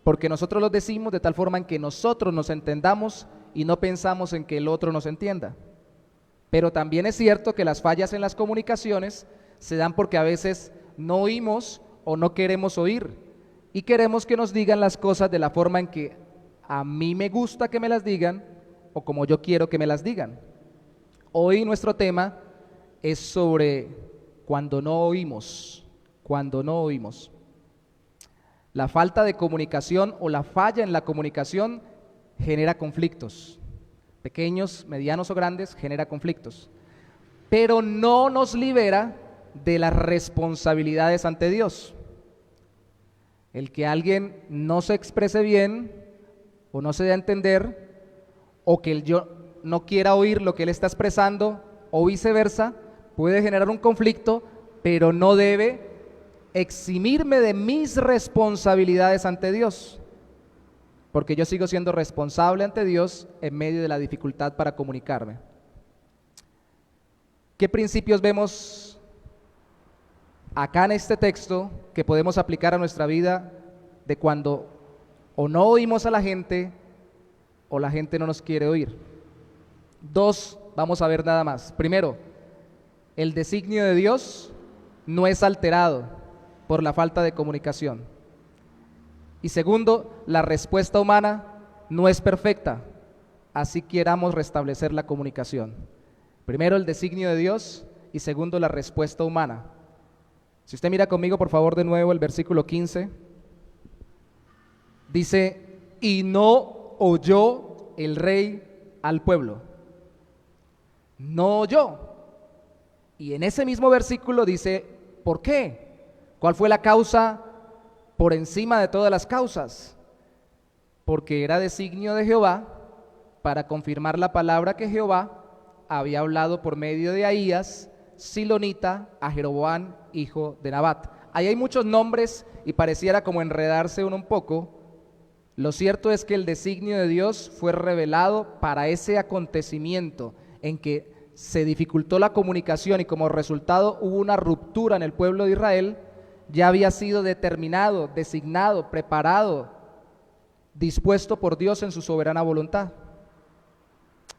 porque nosotros lo decimos de tal forma en que nosotros nos entendamos y no pensamos en que el otro nos entienda. Pero también es cierto que las fallas en las comunicaciones se dan porque a veces no oímos o no queremos oír y queremos que nos digan las cosas de la forma en que a mí me gusta que me las digan o como yo quiero que me las digan. Hoy nuestro tema es sobre cuando no oímos. Cuando no oímos. La falta de comunicación o la falla en la comunicación genera conflictos. Pequeños, medianos o grandes, genera conflictos. Pero no nos libera de las responsabilidades ante Dios. El que alguien no se exprese bien o no se dé a entender, o que yo no quiera oír lo que él está expresando, o viceversa, puede generar un conflicto, pero no debe eximirme de mis responsabilidades ante Dios, porque yo sigo siendo responsable ante Dios en medio de la dificultad para comunicarme. ¿Qué principios vemos acá en este texto que podemos aplicar a nuestra vida de cuando o no oímos a la gente o la gente no nos quiere oír? Dos, vamos a ver nada más. Primero, el designio de Dios no es alterado por la falta de comunicación. Y segundo, la respuesta humana no es perfecta, así queramos restablecer la comunicación. Primero, el designio de Dios, y segundo, la respuesta humana. Si usted mira conmigo, por favor, de nuevo el versículo 15, dice: y no oyó el rey al pueblo. No oyó. Y en ese mismo versículo dice: ¿por qué? ¿Cuál fue la causa por encima de todas las causas? Porque era designio de Jehová para confirmar la palabra que Jehová había hablado por medio de Ahías, silonita, a Jeroboam, hijo de Nabat. Ahí hay muchos nombres y pareciera como enredarse uno un poco. Lo cierto es que el designio de Dios fue revelado para ese acontecimiento en que se dificultó la comunicación y como resultado hubo una ruptura en el pueblo de Israel. Ya había sido determinado, designado, preparado, dispuesto por Dios en su soberana voluntad.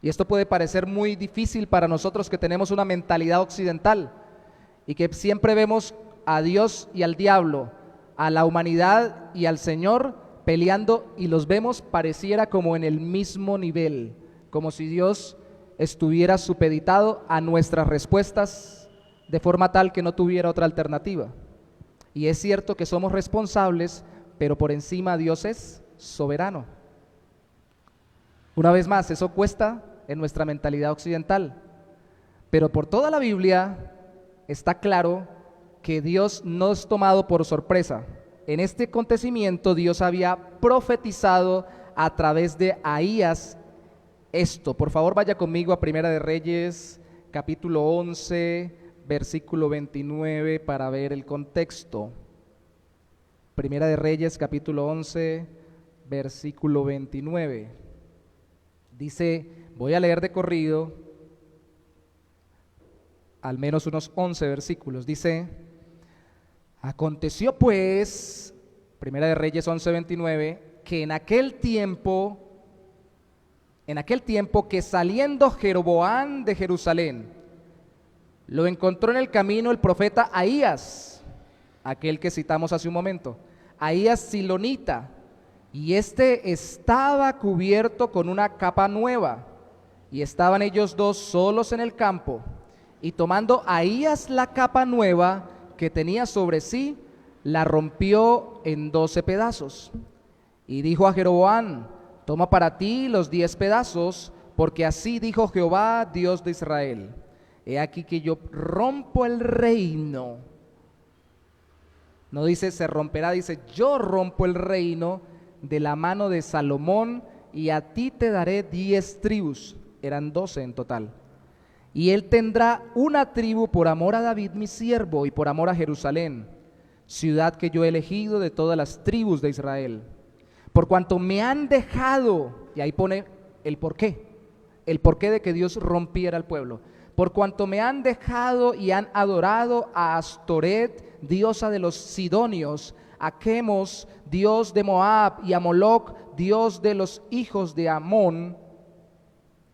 Y esto puede parecer muy difícil para nosotros que tenemos una mentalidad occidental y que siempre vemos a Dios y al diablo, a la humanidad y al Señor peleando, y los vemos pareciera como en el mismo nivel, como si Dios estuviera supeditado a nuestras respuestas de forma tal que no tuviera otra alternativa. Y es cierto que somos responsables, pero por encima Dios es soberano. Una vez más, eso cuesta en nuestra mentalidad occidental, pero por toda la Biblia está claro que Dios no es tomado por sorpresa. En este acontecimiento Dios había profetizado a través de Ahías esto. Por favor, vaya conmigo a Primera de Reyes, capítulo 11, versículo 29, para ver el contexto. Primera de Reyes, capítulo 11, versículo 29. Dice, voy a leer de corrido, al menos unos 11 versículos. Dice, aconteció pues, Primera de Reyes 11:29, que en aquel tiempo que saliendo Jeroboam de Jerusalén, lo encontró en el camino el profeta Ahías, aquel que citamos hace un momento, Ahías silonita, y este estaba cubierto con una capa nueva, y estaban ellos dos solos en el campo, y tomando Ahías la capa nueva que tenía sobre sí, la rompió en 12 pedazos. Y dijo a Jeroboam, toma para ti los 10 pedazos, porque así dijo Jehová, Dios de Israel, he aquí que yo rompo el reino. No dice se romperá, dice yo rompo el reino de la mano de Salomón, y a ti te daré 10 tribus, eran 12 en total. Y él tendrá una tribu por amor a David mi siervo, y por amor a Jerusalén, ciudad que yo he elegido de todas las tribus de Israel. Por cuanto me han dejado, y ahí pone el porqué de que Dios rompiera el pueblo. Por cuanto me han dejado y han adorado a Astoret, diosa de los sidonios, a Chemos, dios de Moab, y a Moloc, dios de los hijos de Amón,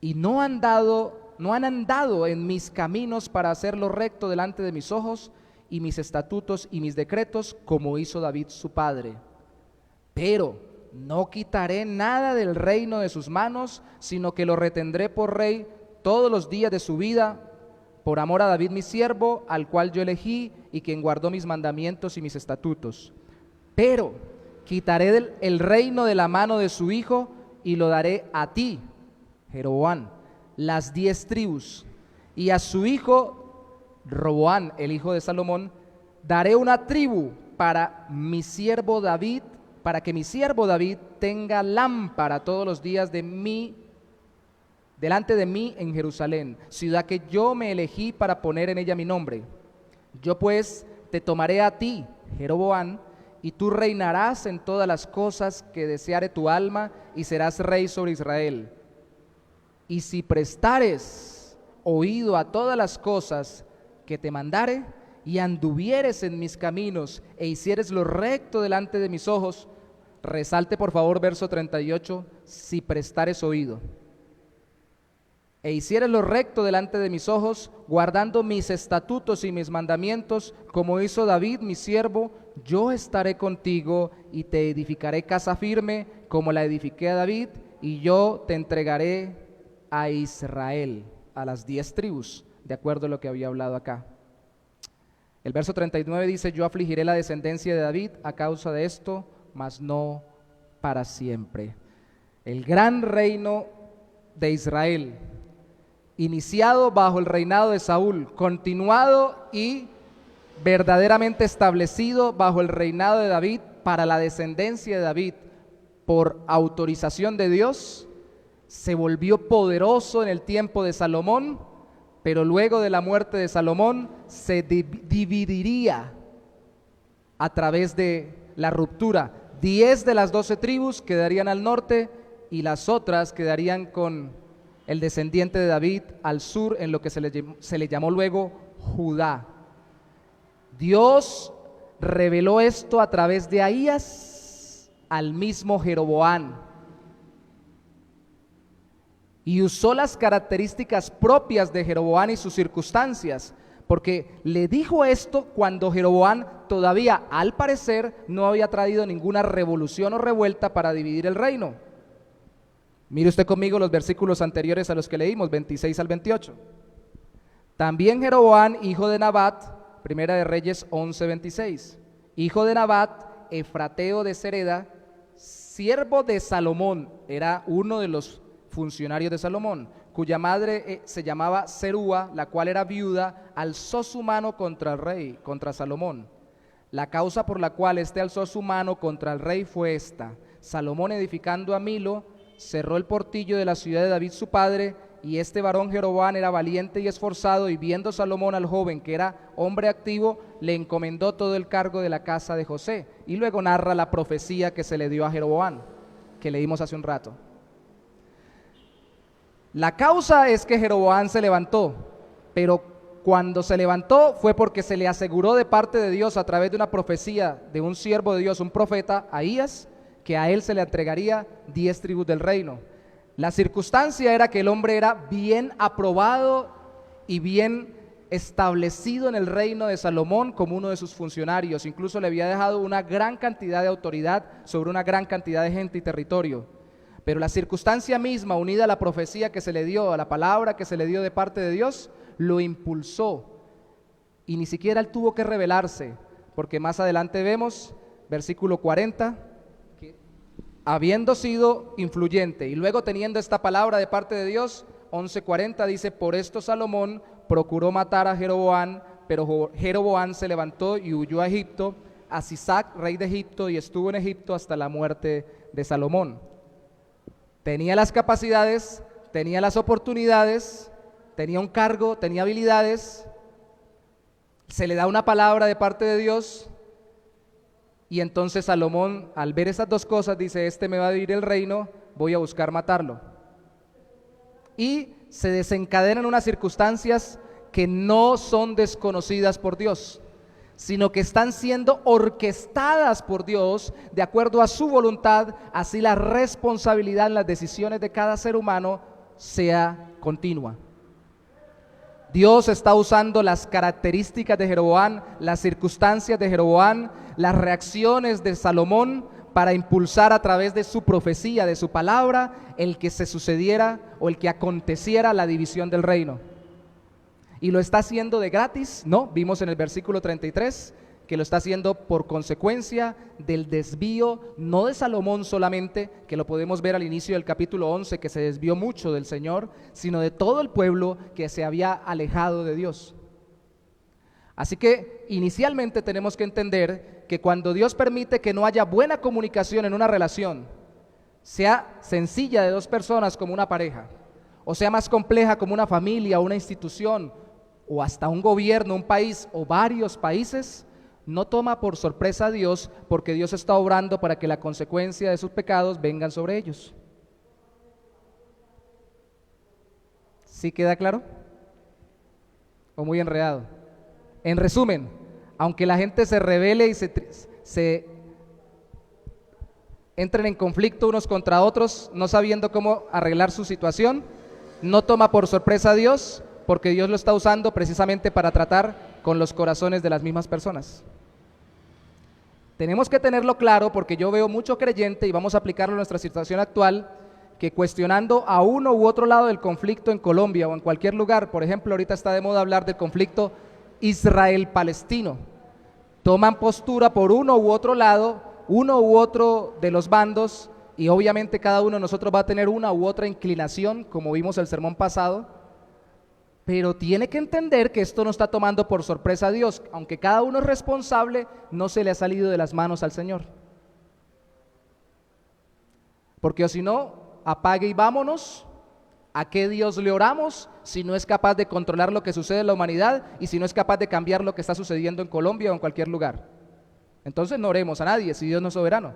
y no han andado en mis caminos para hacerlo recto delante de mis ojos, y mis estatutos y mis decretos, como hizo David su padre. Pero no quitaré nada del reino de sus manos, sino que lo retendré por rey todos los días de su vida, por amor a David mi siervo, al cual yo elegí, y quien guardó mis mandamientos y mis estatutos. Pero quitaré el reino de la mano de su hijo, y lo daré a ti, Jeroboam, las 10 tribus, y a su hijo Roboam, el hijo de Salomón, daré una tribu para mi siervo David, para que mi siervo David tenga lámpara todos los días delante de mí en Jerusalén, ciudad que yo me elegí para poner en ella mi nombre. Yo pues te tomaré a ti, Jeroboam, y tú reinarás en todas las cosas que deseare tu alma, y serás rey sobre Israel. Y si prestares oído a todas las cosas que te mandare, y anduvieres en mis caminos, e hicieres lo recto delante de mis ojos, resalte por favor verso 38, si prestares oído, e hicieres lo recto delante de mis ojos, guardando mis estatutos y mis mandamientos, como hizo David mi siervo, yo estaré contigo, y te edificaré casa firme, como la edifiqué a David, y yo te entregaré a Israel, a las 10 tribus, de acuerdo a lo que había hablado acá. El verso 39 dice, yo afligiré la descendencia de David a causa de esto, mas no para siempre. El gran reino de Israel, iniciado bajo el reinado de Saúl, continuado y verdaderamente establecido bajo el reinado de David para la descendencia de David por autorización de Dios, se volvió poderoso en el tiempo de Salomón, pero luego de la muerte de Salomón se dividiría a través de la ruptura. 10 de las 12 tribus quedarían al norte y las otras quedarían con el descendiente de David al sur, en lo que se le llamó luego Judá. Dios reveló esto a través de Ahías al mismo Jeroboam. y usó las características propias de Jeroboam y sus circunstancias, porque le dijo esto cuando Jeroboam todavía, al parecer, no había traído ninguna revolución o revuelta para dividir el reino. Mire usted conmigo los versículos anteriores a los que leímos, 26 al 28. También Jeroboam, hijo de Nabat, Primera de Reyes 11:26, hijo de Nabat, efrateo de Sereda, siervo de Salomón, era uno de los funcionarios de Salomón, cuya madre se llamaba Serúa, la cual era viuda, alzó su mano contra el rey, contra Salomón. La causa por la cual éste alzó su mano contra el rey fue esta: Salomón, edificando a Milo, cerró el portillo de la ciudad de David su padre, y este varón Jeroboam era valiente y esforzado, y viendo Salomón al joven que era hombre activo, le encomendó todo el cargo de la casa de José. Y luego narra la profecía que se le dio a Jeroboam, que leímos hace un rato. La causa es que Jeroboam se levantó, pero cuando se levantó fue porque se le aseguró de parte de Dios a través de una profecía de un siervo de Dios, un profeta, Ahías, que a él se le entregaría 10 tribus del reino. La circunstancia era que el hombre era bien aprobado y bien establecido en el reino de Salomón como uno de sus funcionarios. Incluso le había dejado una gran cantidad de autoridad sobre una gran cantidad de gente y territorio. Pero la circunstancia misma, unida a la profecía que se le dio, a la palabra que se le dio de parte de Dios, lo impulsó. Y ni siquiera él tuvo que rebelarse, porque más adelante vemos, versículo 40, habiendo sido influyente y luego teniendo esta palabra de parte de Dios, 11:40 dice: por esto Salomón procuró matar a Jeroboam, pero Jeroboam se levantó y huyó a Egipto, a Sisac, rey de Egipto, y estuvo en Egipto hasta la muerte de Salomón. Tenía las capacidades, tenía las oportunidades, tenía un cargo, tenía habilidades, se le da una palabra de parte de Dios. Y entonces Salomón, al ver esas dos cosas, dice: este me va a dividir el reino, voy a buscar matarlo. Y se desencadenan unas circunstancias que no son desconocidas por Dios, sino que están siendo orquestadas por Dios de acuerdo a su voluntad, así la responsabilidad en las decisiones de cada ser humano sea continua. Dios está usando las características de Jeroboam, las circunstancias de Jeroboam, las reacciones de Salomón para impulsar a través de su profecía, de su palabra, el que se sucediera o el que aconteciera la división del reino. ¿Y lo está haciendo de gratis? No, vimos en el versículo 33 que lo está haciendo por consecuencia del desvío, no de Salomón solamente, que lo podemos ver al inicio del capítulo 11, que se desvió mucho del Señor, sino de todo el pueblo que se había alejado de Dios. Así que inicialmente tenemos que entender que cuando Dios permite que no haya buena comunicación en una relación, sea sencilla de dos personas como una pareja, o sea más compleja como una familia, una institución, o hasta un gobierno, un país o varios países, no toma por sorpresa a Dios, porque Dios está obrando para que la consecuencia de sus pecados vengan sobre ellos. ¿Sí queda claro? ¿O muy enredado? En resumen, aunque la gente se rebele y se entren en conflicto unos contra otros, no sabiendo cómo arreglar su situación, no toma por sorpresa a Dios, porque Dios lo está usando precisamente para tratar con los corazones de las mismas personas. Tenemos que tenerlo claro, porque yo veo mucho creyente, y vamos a aplicarlo a nuestra situación actual, que cuestionando a uno u otro lado del conflicto en Colombia o en cualquier lugar, por ejemplo, ahorita está de moda hablar del conflicto Israel-Palestino, toman postura por uno u otro lado, uno u otro de los bandos, y obviamente cada uno de nosotros va a tener una u otra inclinación, como vimos el sermón pasado, pero tiene que entender que esto no está tomando por sorpresa a Dios. Aunque cada uno es responsable, no se le ha salido de las manos al Señor. Porque o si no, apague y vámonos. ¿A qué Dios le oramos si no es capaz de controlar lo que sucede en la humanidad y si no es capaz de cambiar lo que está sucediendo en Colombia o en cualquier lugar? Entonces no oremos a nadie si Dios no es soberano.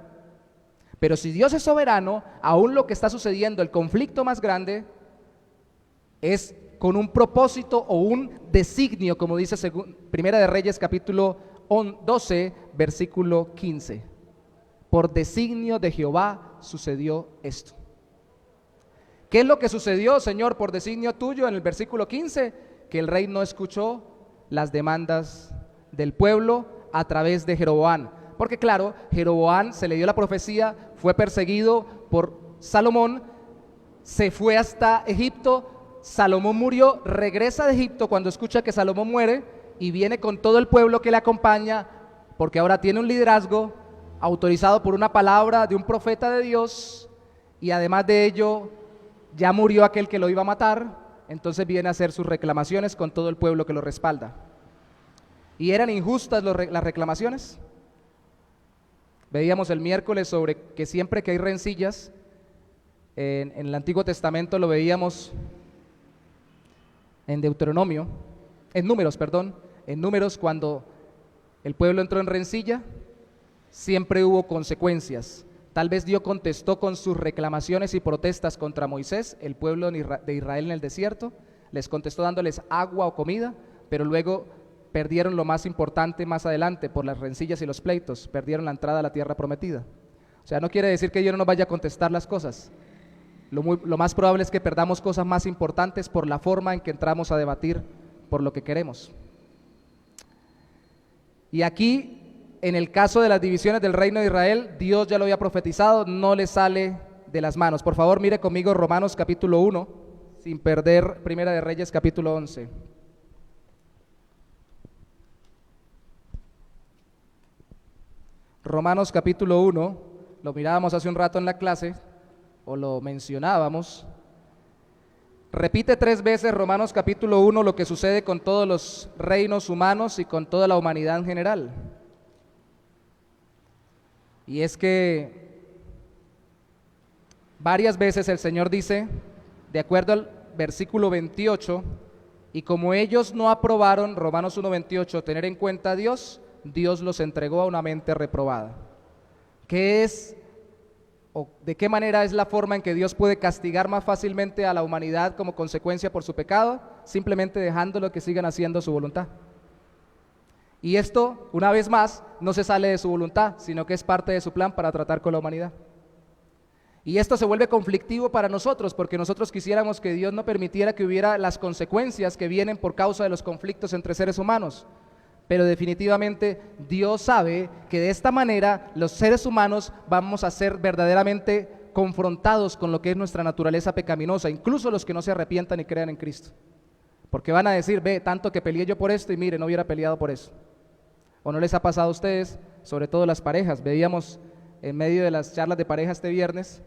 Pero si Dios es soberano, aún lo que está sucediendo, el conflicto más grande, es con un propósito o un designio, como dice Primera de Reyes capítulo 12, versículo 15. Por designio de Jehová sucedió esto. ¿Qué es lo que sucedió, Señor, por designio tuyo en el versículo 15? Que el rey no escuchó las demandas del pueblo a través de Jeroboam. Porque claro, Jeroboam se le dio la profecía, fue perseguido por Salomón, se fue hasta Egipto, Salomón murió, regresa de Egipto cuando escucha que Salomón muere y viene con todo el pueblo que le acompaña, porque ahora tiene un liderazgo autorizado por una palabra de un profeta de Dios, y además de ello ya murió aquel que lo iba a matar. Entonces viene a hacer sus reclamaciones con todo el pueblo que lo respalda. ¿Y eran injustas las reclamaciones? Veíamos el miércoles sobre que siempre que hay rencillas, en el Antiguo Testamento lo veíamos en Deuteronomio, en Números cuando el pueblo entró en rencilla, siempre hubo consecuencias. Tal vez Dios contestó con sus reclamaciones y protestas contra Moisés, el pueblo de Israel en el desierto, les contestó dándoles agua o comida, pero luego perdieron lo más importante más adelante por las rencillas y los pleitos, perdieron la entrada a la tierra prometida. O sea, no quiere decir que Dios no nos vaya a contestar las cosas. Lo más probable es que perdamos cosas más importantes por la forma en que entramos a debatir por lo que queremos. Y aquí, en el caso de las divisiones del reino de Israel, Dios ya lo había profetizado, no le sale de las manos. Por favor, mire conmigo Romanos capítulo 1, sin perder Primera de Reyes capítulo 11. Romanos capítulo 1, lo mirábamos hace un rato en la clase, o lo mencionábamos. Repite 3 veces Romanos capítulo 1 lo que sucede con todos los reinos humanos y con toda la humanidad en general. Y es que varias veces el Señor dice, de acuerdo al versículo 28, y como ellos no aprobaron, Romanos 1:28, tener en cuenta a Dios, Dios los entregó a una mente reprobada. ¿Qué es o de qué manera es la forma en que Dios puede castigar más fácilmente a la humanidad como consecuencia por su pecado? Simplemente dejándolo que sigan haciendo su voluntad. Y esto, una vez más, no se sale de su voluntad, sino que es parte de su plan para tratar con la humanidad. Y esto se vuelve conflictivo para nosotros, porque nosotros quisiéramos que Dios no permitiera que hubiera las consecuencias que vienen por causa de los conflictos entre seres humanos. Pero definitivamente Dios sabe que de esta manera los seres humanos vamos a ser verdaderamente confrontados con lo que es nuestra naturaleza pecaminosa, incluso los que no se arrepientan y crean en Cristo. Porque van a decir, ve, tanto que peleé yo por esto y mire, no hubiera peleado por eso. ¿O no les ha pasado a ustedes, sobre todo las parejas? Veíamos en medio de las charlas de pareja este viernes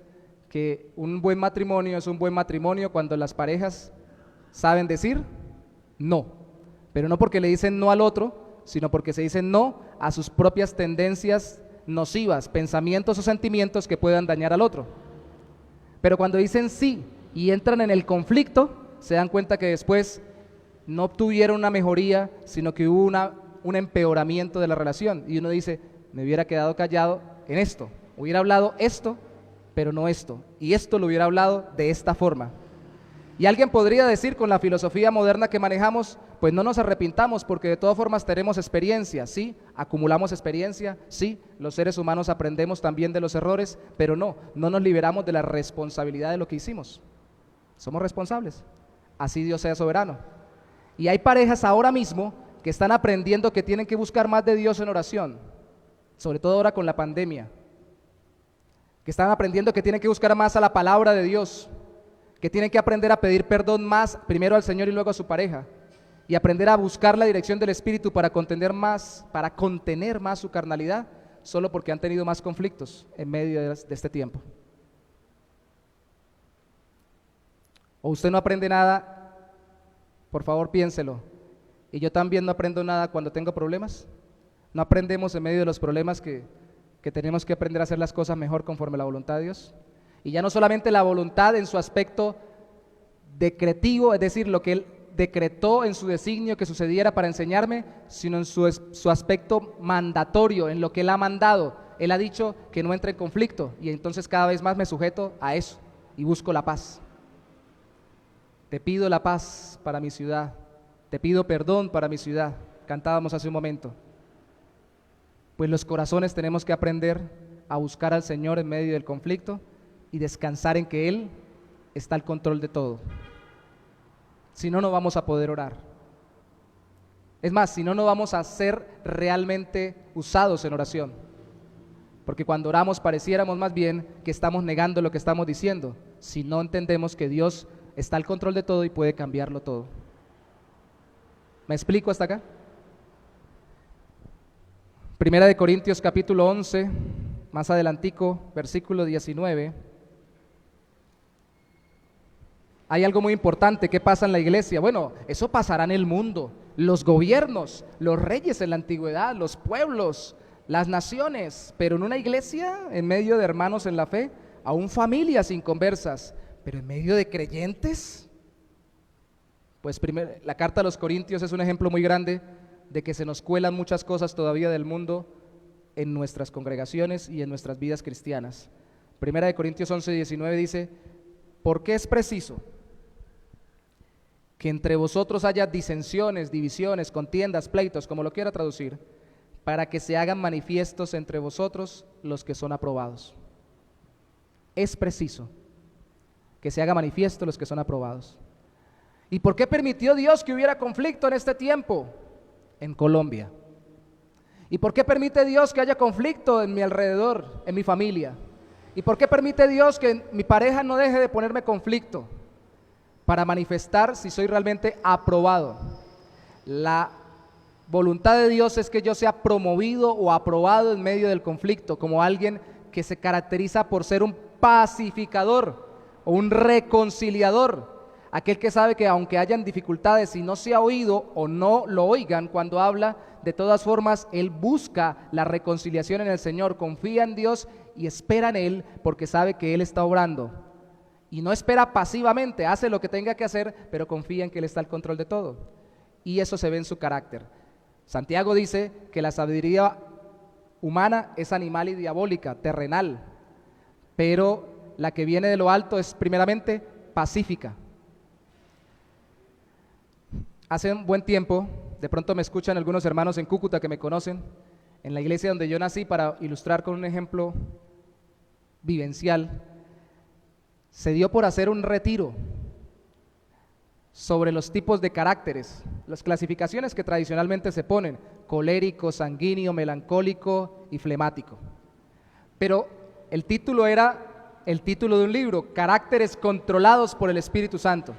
que un buen matrimonio es un buen matrimonio cuando las parejas saben decir no, pero no porque le dicen no al otro, sino porque se dicen no a sus propias tendencias nocivas, pensamientos o sentimientos que puedan dañar al otro. Pero cuando dicen sí y entran en el conflicto, se dan cuenta que después no obtuvieron una mejoría, sino que hubo un empeoramiento de la relación. Y uno dice, me hubiera quedado callado en esto, hubiera hablado esto, pero no esto, y esto lo hubiera hablado de esta forma. Y alguien podría decir, con la filosofía moderna que manejamos, pues no nos arrepintamos porque de todas formas tenemos experiencia, sí, acumulamos experiencia, sí, los seres humanos aprendemos también de los errores, pero no nos liberamos de la responsabilidad de lo que hicimos. Somos responsables, así Dios sea soberano. Y hay parejas ahora mismo que están aprendiendo que tienen que buscar más de Dios en oración, sobre todo ahora con la pandemia, que están aprendiendo que tienen que buscar más a la palabra de Dios, que tienen que aprender a pedir perdón más, primero al Señor y luego a su pareja, y aprender a buscar la dirección del Espíritu para contener más su carnalidad, solo porque han tenido más conflictos en medio de este tiempo. ¿O usted no aprende nada? Por favor, piénselo. ¿Y yo también no aprendo nada cuando tengo problemas? ¿No aprendemos en medio de los problemas que tenemos que aprender a hacer las cosas mejor conforme a la voluntad de Dios? Y ya no solamente la voluntad en su aspecto decretivo, es decir, lo que Él decretó en su designio que sucediera para enseñarme, sino en su aspecto mandatorio, en lo que Él ha mandado. Él ha dicho que no entre en conflicto, y entonces cada vez más me sujeto a eso y busco la paz. Te pido la paz para mi ciudad, te pido perdón para mi ciudad, cantábamos hace un momento. Pues los corazones tenemos que aprender a buscar al Señor en medio del conflicto y descansar en que Él está al control de todo. Si no, no vamos a poder orar. Es más, si no, no vamos a ser realmente usados en oración. Porque cuando oramos pareciéramos más bien que estamos negando lo que estamos diciendo, si no entendemos que Dios está al control de todo y puede cambiarlo todo. ¿Me explico hasta acá? Primera de Corintios capítulo 11, más adelantico, versículo 19. Hay algo muy importante. ¿Qué pasa en la iglesia? Bueno, eso pasará en el mundo. Los gobiernos, los reyes en la antigüedad, los pueblos, las naciones, pero en una iglesia, en medio de hermanos en la fe, aún familias inconversas, pero en medio de creyentes. Pues la carta a los Corintios es un ejemplo muy grande de que se nos cuelan muchas cosas todavía del mundo en nuestras congregaciones y en nuestras vidas cristianas. Primera de Corintios 11, 19 dice: porque es preciso que entre vosotros haya disensiones, divisiones, contiendas, pleitos, como lo quiera traducir, para que se hagan manifiestos entre vosotros los que son aprobados. Es preciso que se haga manifiesto los que son aprobados. ¿Y por qué permitió Dios que hubiera conflicto en este tiempo? En Colombia. ¿Y por qué permite Dios que haya conflicto en mi alrededor, en mi familia? ¿Y por qué permite Dios que mi pareja no deje de ponerme conflicto? Para manifestar si soy realmente aprobado. La voluntad de Dios es que yo sea promovido o aprobado en medio del conflicto, como alguien que se caracteriza por ser un pacificador o un reconciliador, aquel que sabe que aunque hayan dificultades y no se ha oído o no lo oigan cuando habla, de todas formas él busca la reconciliación en el Señor, confía en Dios y espera en Él porque sabe que Él está obrando. Y no espera pasivamente, hace lo que tenga que hacer, pero confía en que Él está al control de todo. Y eso se ve en su carácter. Santiago dice que la sabiduría humana es animal y diabólica, terrenal, pero la que viene de lo alto es primeramente pacífica. Hace un buen tiempo, de pronto me escuchan algunos hermanos en Cúcuta que me conocen, en la iglesia donde yo nací, para ilustrar con un ejemplo vivencial, se dio por hacer un retiro sobre los tipos de caracteres, las clasificaciones que tradicionalmente se ponen: colérico, sanguíneo, melancólico y flemático. Pero el título era el título de un libro: Caracteres controlados por el Espíritu Santo.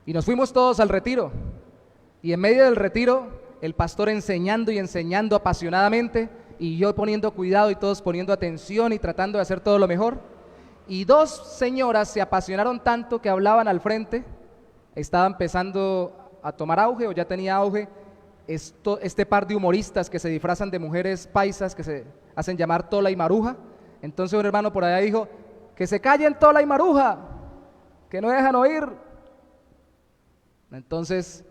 Y nos fuimos todos al retiro, y en medio del retiro el pastor enseñando y enseñando apasionadamente, y yo poniendo cuidado y todos poniendo atención y tratando de hacer todo lo mejor. Y dos señoras se apasionaron tanto que hablaban al frente, estaba empezando a tomar auge o ya tenía auge este par de humoristas que se disfrazan de mujeres paisas que se hacen llamar Tola y Maruja. Entonces un hermano por allá dijo: que se callen Tola y Maruja, que no dejan oír. Entonces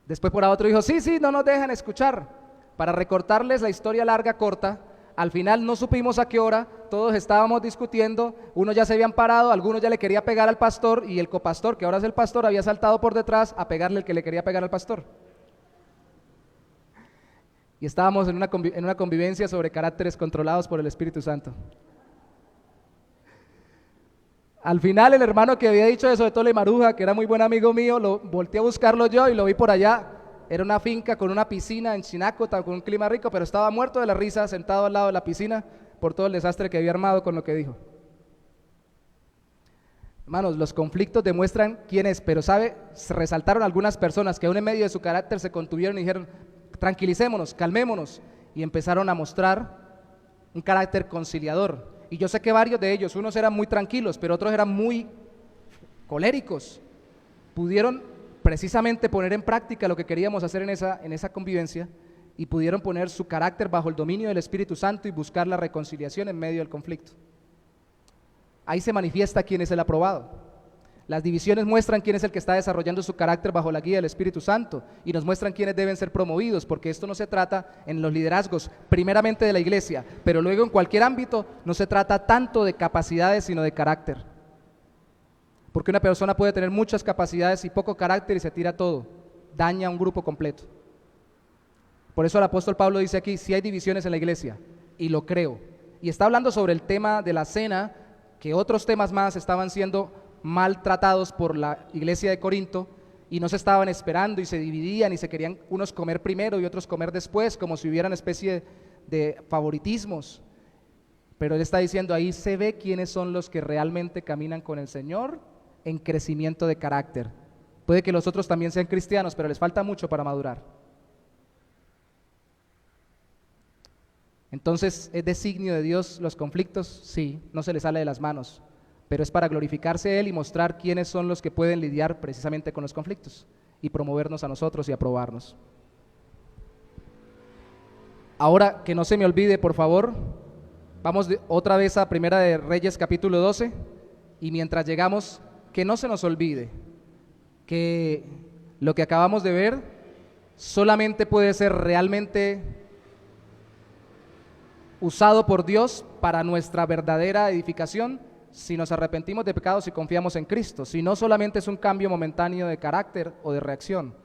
después por otro dijo: sí, no nos dejan escuchar. Para recortarles la historia larga corta, al final no supimos a qué hora, todos estábamos discutiendo, unos ya se habían parado, algunos ya le quería pegar al pastor, y el copastor, que ahora es el pastor, había saltado por detrás a pegarle el que le quería pegar al pastor. Y estábamos en una convivencia sobre caracteres controlados por el Espíritu Santo. Al final el hermano que había dicho eso de Tola y Maruja, que era muy buen amigo mío, lo volteé a buscarlo yo y lo vi por allá. Era una finca con una piscina en Chinacota, con un clima rico, pero estaba muerto de la risa sentado al lado de la piscina por todo el desastre que había armado con lo que dijo. Hermanos, los conflictos demuestran quién es, pero se resaltaron algunas personas que aún en medio de su carácter se contuvieron y dijeron: tranquilicémonos, calmémonos, y empezaron a mostrar un carácter conciliador. Y yo sé que varios de ellos, unos eran muy tranquilos, pero otros eran muy coléricos, pudieron precisamente poner en práctica lo que queríamos hacer en esa convivencia, y pudieron poner su carácter bajo el dominio del Espíritu Santo y buscar la reconciliación en medio del conflicto. Ahí se manifiesta quién es el aprobado. Las divisiones muestran quién es el que está desarrollando su carácter bajo la guía del Espíritu Santo, y nos muestran quiénes deben ser promovidos, porque esto no se trata en los liderazgos primeramente de la iglesia, pero luego en cualquier ámbito no se trata tanto de capacidades sino de carácter. Porque una persona puede tener muchas capacidades y poco carácter y se tira todo, daña a un grupo completo. Por eso el apóstol Pablo dice aquí: si hay divisiones en la iglesia, y lo creo, y está hablando sobre el tema de la cena, que otros temas más estaban siendo maltratados por la iglesia de Corinto y no se estaban esperando y se dividían y se querían unos comer primero y otros comer después, como si hubiera una especie de favoritismos. Pero él está diciendo, ahí se ve quiénes son los que realmente caminan con el Señor en crecimiento de carácter. Puede que los otros también sean cristianos, pero les falta mucho para madurar. Entonces, ¿es designio de Dios los conflictos? Sí, no se le sale de las manos, pero es para glorificarse Él y mostrar quiénes son los que pueden lidiar precisamente con los conflictos y promovernos a nosotros y aprobarnos. Ahora, que no se me olvide, por favor, vamos otra vez a Primera de Reyes capítulo 12, y mientras llegamos, que no se nos olvide que lo que acabamos de ver solamente puede ser realmente usado por Dios para nuestra verdadera edificación si nos arrepentimos de pecados y confiamos en Cristo. Si no, solamente es un cambio momentáneo de carácter o de reacción.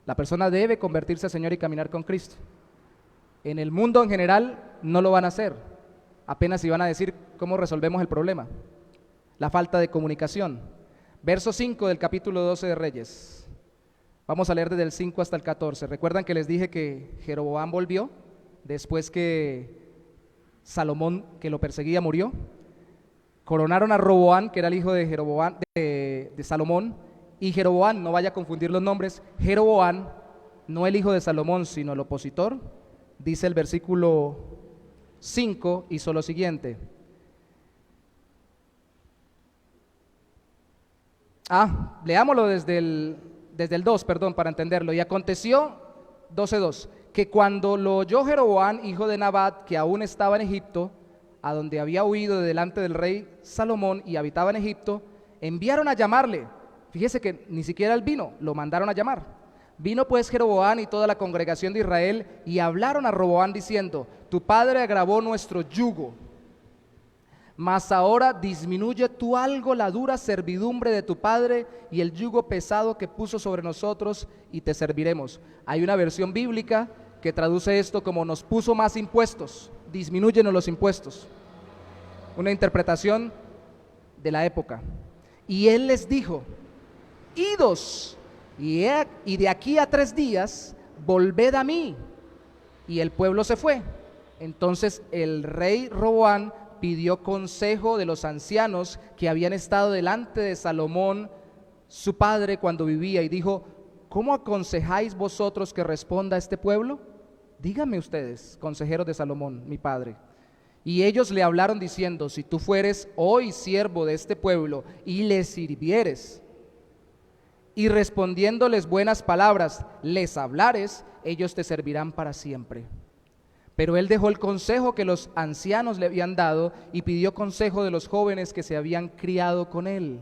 La persona debe convertirse al Señor y caminar con Cristo. En el mundo en general no lo van a hacer, apenas si van a decir cómo resolvemos el problema. La falta de comunicación. Verso 5 del capítulo 12 de Reyes. Vamos a leer desde el 5 hasta el 14. ¿Recuerdan que les dije que Jeroboam volvió después que Salomón, que lo perseguía, murió? Coronaron a Roboam, que era el hijo de Jeroboam, de Salomón, y Jeroboam, no vaya a confundir los nombres, Jeroboam, no el hijo de Salomón, sino el opositor. Dice el versículo 5, hizo lo siguiente. Leámoslo desde el 2, perdón, para entenderlo. Y aconteció, 12:2, que cuando lo oyó Jeroboam, hijo de Nabat, que aún estaba en Egipto, a donde había huido de delante del rey Salomón y habitaba en Egipto, enviaron a llamarle. Fíjese que ni siquiera él vino, lo mandaron a llamar. Vino pues Jeroboam y toda la congregación de Israel y hablaron a Roboam diciendo: tu padre agravó nuestro yugo, mas ahora disminuye tú algo la dura servidumbre de tu padre y el yugo pesado que puso sobre nosotros, y te serviremos. Hay una versión bíblica que traduce esto como: nos puso más impuestos, disminúyenos los impuestos. Una interpretación de la época. Y él les dijo: idos, y de aquí a 3 días volved a mí. Y el pueblo se fue. Entonces el rey Roboam pidió consejo de los ancianos que habían estado delante de Salomón, su padre, cuando vivía, y dijo: ¿cómo aconsejáis vosotros que responda a este pueblo? Díganme ustedes, consejeros de Salomón, mi padre. Y ellos le hablaron diciendo: si tú fueres hoy siervo de este pueblo y les sirvieres, y respondiéndoles buenas palabras les hablares, ellos te servirán para siempre. Pero él dejó el consejo que los ancianos le habían dado y pidió consejo de los jóvenes que se habían criado con él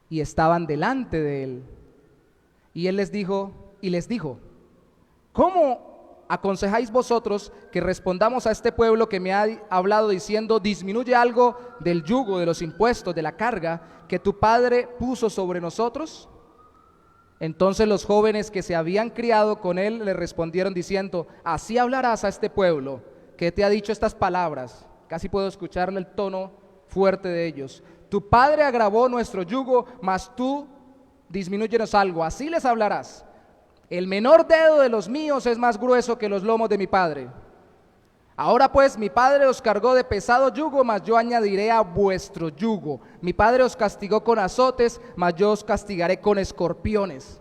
y estaban delante de él. Y él les dijo, ¿cómo aconsejáis vosotros que respondamos a este pueblo que me ha hablado diciendo: disminuye algo del yugo, de los impuestos, de la carga que tu padre puso sobre nosotros? Entonces los jóvenes que se habían criado con él le respondieron diciendo: así hablarás a este pueblo que te ha dicho estas palabras. Casi puedo escucharle el tono fuerte de ellos. Tu padre agravó nuestro yugo, mas tú disminúyenos algo. Así les hablarás: el menor dedo de los míos es más grueso que los lomos de mi padre. Ahora pues, mi padre os cargó de pesado yugo, mas yo añadiré a vuestro yugo. Mi padre os castigó con azotes, mas yo os castigaré con escorpiones.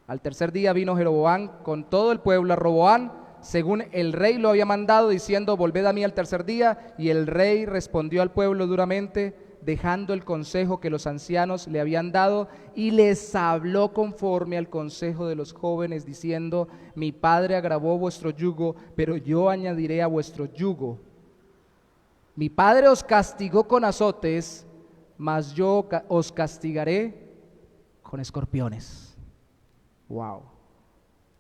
Al 3er día vino Jeroboam con todo el pueblo a Roboam, según el rey lo había mandado, diciendo: volved a mí al 3er día. Y el rey respondió al pueblo duramente, dejando el consejo que los ancianos le habían dado, y les habló conforme al consejo de los jóvenes, diciendo: mi padre agravó vuestro yugo, pero yo añadiré a vuestro yugo. Mi padre os castigó con azotes, mas yo os castigaré con escorpiones. Wow.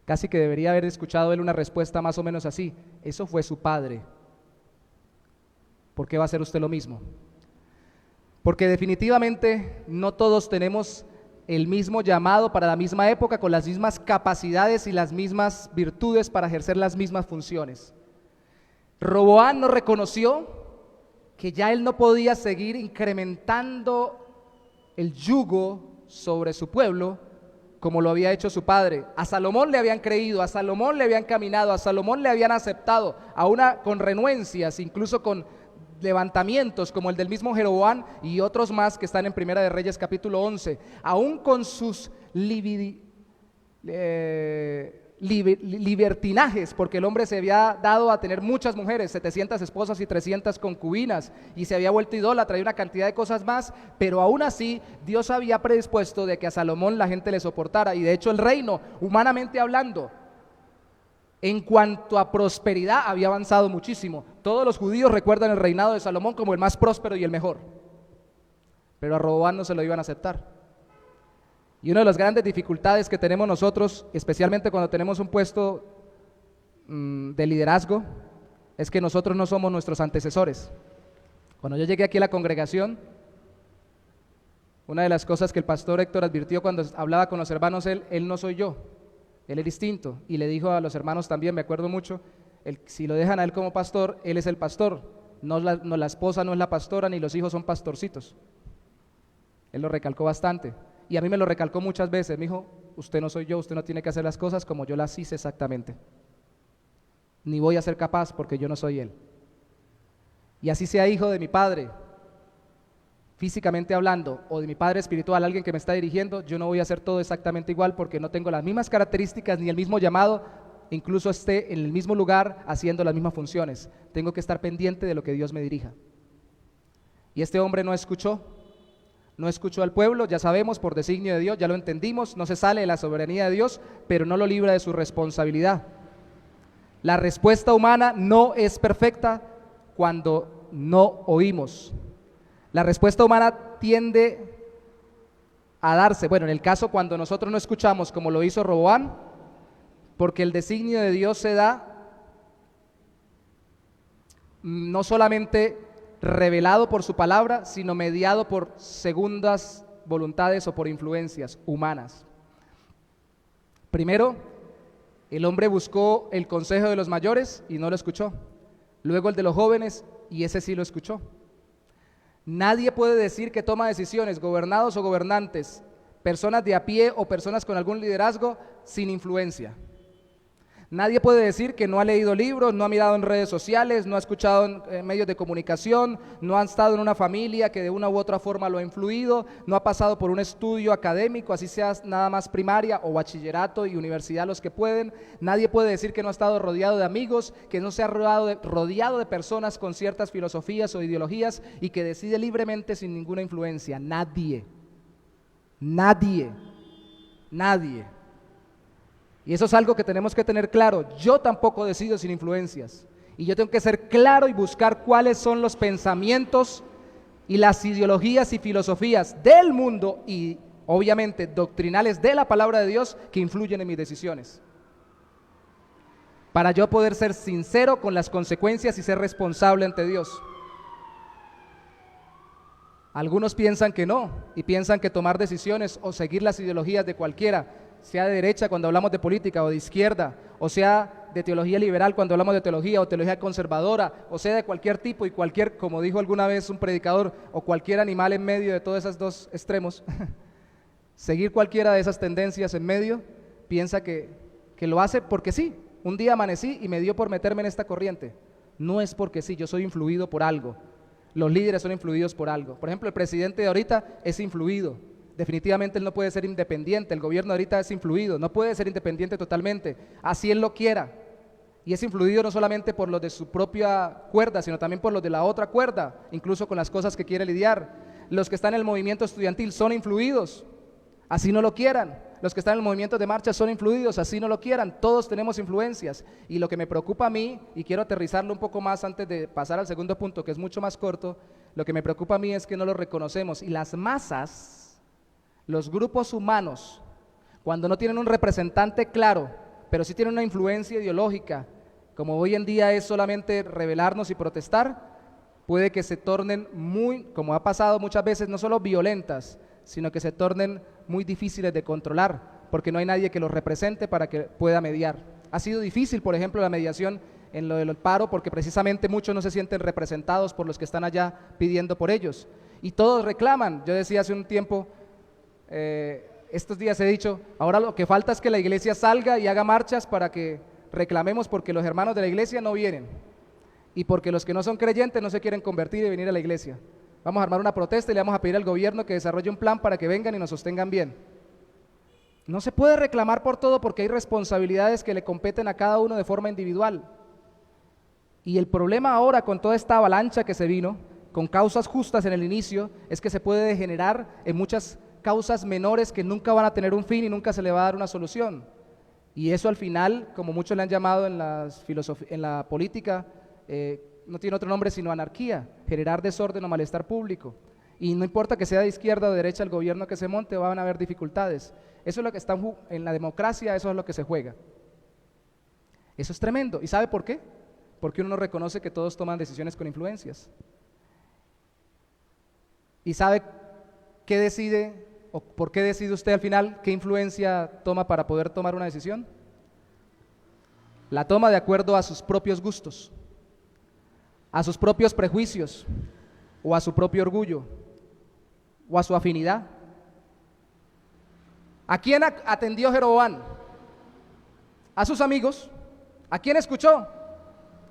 Casi que debería haber escuchado él una respuesta más o menos así: eso fue su padre, ¿por qué va a hacer usted lo mismo? Porque definitivamente no todos tenemos el mismo llamado para la misma época, con las mismas capacidades y las mismas virtudes para ejercer las mismas funciones. Roboam no reconoció que ya él no podía seguir incrementando el yugo sobre su pueblo como lo había hecho su padre. A Salomón le habían creído, a Salomón le habían caminado, a Salomón le habían aceptado, aún con renuencias, incluso con levantamientos como el del mismo Jeroboam y otros más que están en Primera de Reyes capítulo 11, aún con sus libertinajes, porque el hombre se había dado a tener muchas mujeres, 700 esposas y 300 concubinas, y se había vuelto idólatra y una cantidad de cosas más, pero aún así Dios había predispuesto de que a Salomón la gente le soportara, y de hecho el reino, humanamente hablando, en cuanto a prosperidad, había avanzado muchísimo. Todos los judíos recuerdan el reinado de Salomón como el más próspero y el mejor, pero a Roboam no se lo iban a aceptar. Y una de las grandes dificultades que tenemos nosotros, especialmente cuando tenemos un puesto de liderazgo, es que nosotros no somos nuestros antecesores. Cuando yo llegué aquí a la congregación, una de las cosas que el pastor Héctor advirtió cuando hablaba con los hermanos, él no soy yo, él es distinto. Y le dijo a los hermanos también, me acuerdo mucho, si lo dejan a él como pastor, él es el pastor, no la esposa no es la pastora, ni los hijos son pastorcitos. Él lo recalcó bastante. Y a mí me lo recalcó muchas veces, me dijo, usted no soy yo, usted no tiene que hacer las cosas como yo las hice exactamente. Ni voy a ser capaz porque yo no soy él. Y así sea hijo de mi padre, físicamente hablando, o de mi padre espiritual, alguien que me está dirigiendo, yo no voy a hacer todo exactamente igual porque no tengo las mismas características ni el mismo llamado, incluso esté en el mismo lugar haciendo las mismas funciones. Tengo que estar pendiente de lo que Dios me dirija. Y este hombre no escuchó al pueblo, ya sabemos, por designio de Dios, ya lo entendimos, no se sale de la soberanía de Dios, pero no lo libra de su responsabilidad. La respuesta humana no es perfecta cuando no oímos. La respuesta humana tiende a darse, bueno, en el caso cuando nosotros no escuchamos, como lo hizo Roboam, porque el designio de Dios se da no solamente revelado por su palabra, sino mediado por segundas voluntades o por influencias humanas. Primero, el hombre buscó el consejo de los mayores y no lo escuchó. Luego el de los jóvenes y ese sí lo escuchó. Nadie puede decir que toma decisiones, gobernados o gobernantes, personas de a pie o personas con algún liderazgo, sin influencia. Nadie puede decir que no ha leído libros, no ha mirado en redes sociales, no ha escuchado en medios de comunicación, no ha estado en una familia que de una u otra forma lo ha influido, no ha pasado por un estudio académico, así sea nada más primaria o bachillerato y universidad los que pueden. Nadie puede decir que no ha estado rodeado de amigos, que no se ha rodeado de personas con ciertas filosofías o ideologías y que decide libremente sin ninguna influencia. Nadie. Y eso es algo que tenemos que tener claro. Yo tampoco decido sin influencias. Y yo tengo que ser claro y buscar cuáles son los pensamientos y las ideologías y filosofías del mundo y obviamente doctrinales de la palabra de Dios que influyen en mis decisiones. Para yo poder ser sincero con las consecuencias y ser responsable ante Dios. Algunos piensan que no y piensan que tomar decisiones o seguir las ideologías de cualquiera, sea de derecha cuando hablamos de política o de izquierda, o sea de teología liberal cuando hablamos de teología o teología conservadora, o sea de cualquier tipo y cualquier, como dijo alguna vez un predicador, o cualquier animal en medio de todos esos dos extremos, seguir cualquiera de esas tendencias en medio, piensa que lo hace porque sí. Un día amanecí y me dio por meterme en esta corriente. No es porque sí, yo soy influido por algo. Los líderes son influidos por algo. Por ejemplo, el presidente de ahorita es influido. Definitivamente él no puede ser independiente, el gobierno ahorita es influido, no puede ser independiente totalmente, así él lo quiera. Y es influido no solamente por los de su propia cuerda, sino también por los de la otra cuerda, incluso con las cosas que quiere lidiar. Los que están en el movimiento estudiantil son influidos, así no lo quieran. Los que están en el movimiento de marcha son influidos, así no lo quieran. Todos tenemos influencias. Y lo que me preocupa a mí, y quiero aterrizarlo un poco más antes de pasar al segundo punto, que es mucho más corto, lo que me preocupa a mí es que no lo reconocemos. Y las masas, los grupos humanos, cuando no tienen un representante claro, pero sí tienen una influencia ideológica, como hoy en día es solamente rebelarnos y protestar, puede que se tornen muy, como ha pasado muchas veces, no solo violentas, sino que se tornen muy difíciles de controlar, porque no hay nadie que los represente para que pueda mediar. Ha sido difícil, por ejemplo, la mediación en lo del paro, porque precisamente muchos no se sienten representados por los que están allá pidiendo por ellos. Y todos reclaman. Yo decía hace un tiempo, estos días he dicho, ahora lo que falta es que la iglesia salga y haga marchas para que reclamemos porque los hermanos de la iglesia no vienen y porque los que no son creyentes no se quieren convertir y venir a la iglesia. Vamos a armar una protesta y le vamos a pedir al gobierno que desarrolle un plan para que vengan y nos sostengan bien. No se puede reclamar por todo porque hay responsabilidades que le competen a cada uno de forma individual. Y el problema ahora con toda esta avalancha que se vino, con causas justas en el inicio, es que se puede degenerar en muchas causas menores que nunca van a tener un fin y nunca se le va a dar una solución. Y eso al final, como muchos le han llamado en la política, no tiene otro nombre sino anarquía, generar desorden o malestar público. Y no importa que sea de izquierda o de derecha el gobierno que se monte, van a haber dificultades. Eso es lo que está en la democracia, eso es lo que se juega. Eso es tremendo. ¿Y sabe por qué? Porque uno no reconoce que todos toman decisiones con influencias. ¿Y sabe qué decide o por qué decide usted al final qué influencia toma para poder tomar una decisión? La toma de acuerdo a sus propios gustos, a sus propios prejuicios, o a su propio orgullo, o a su afinidad. ¿A quién atendió Jeroboam? ¿A sus amigos? ¿A quién escuchó?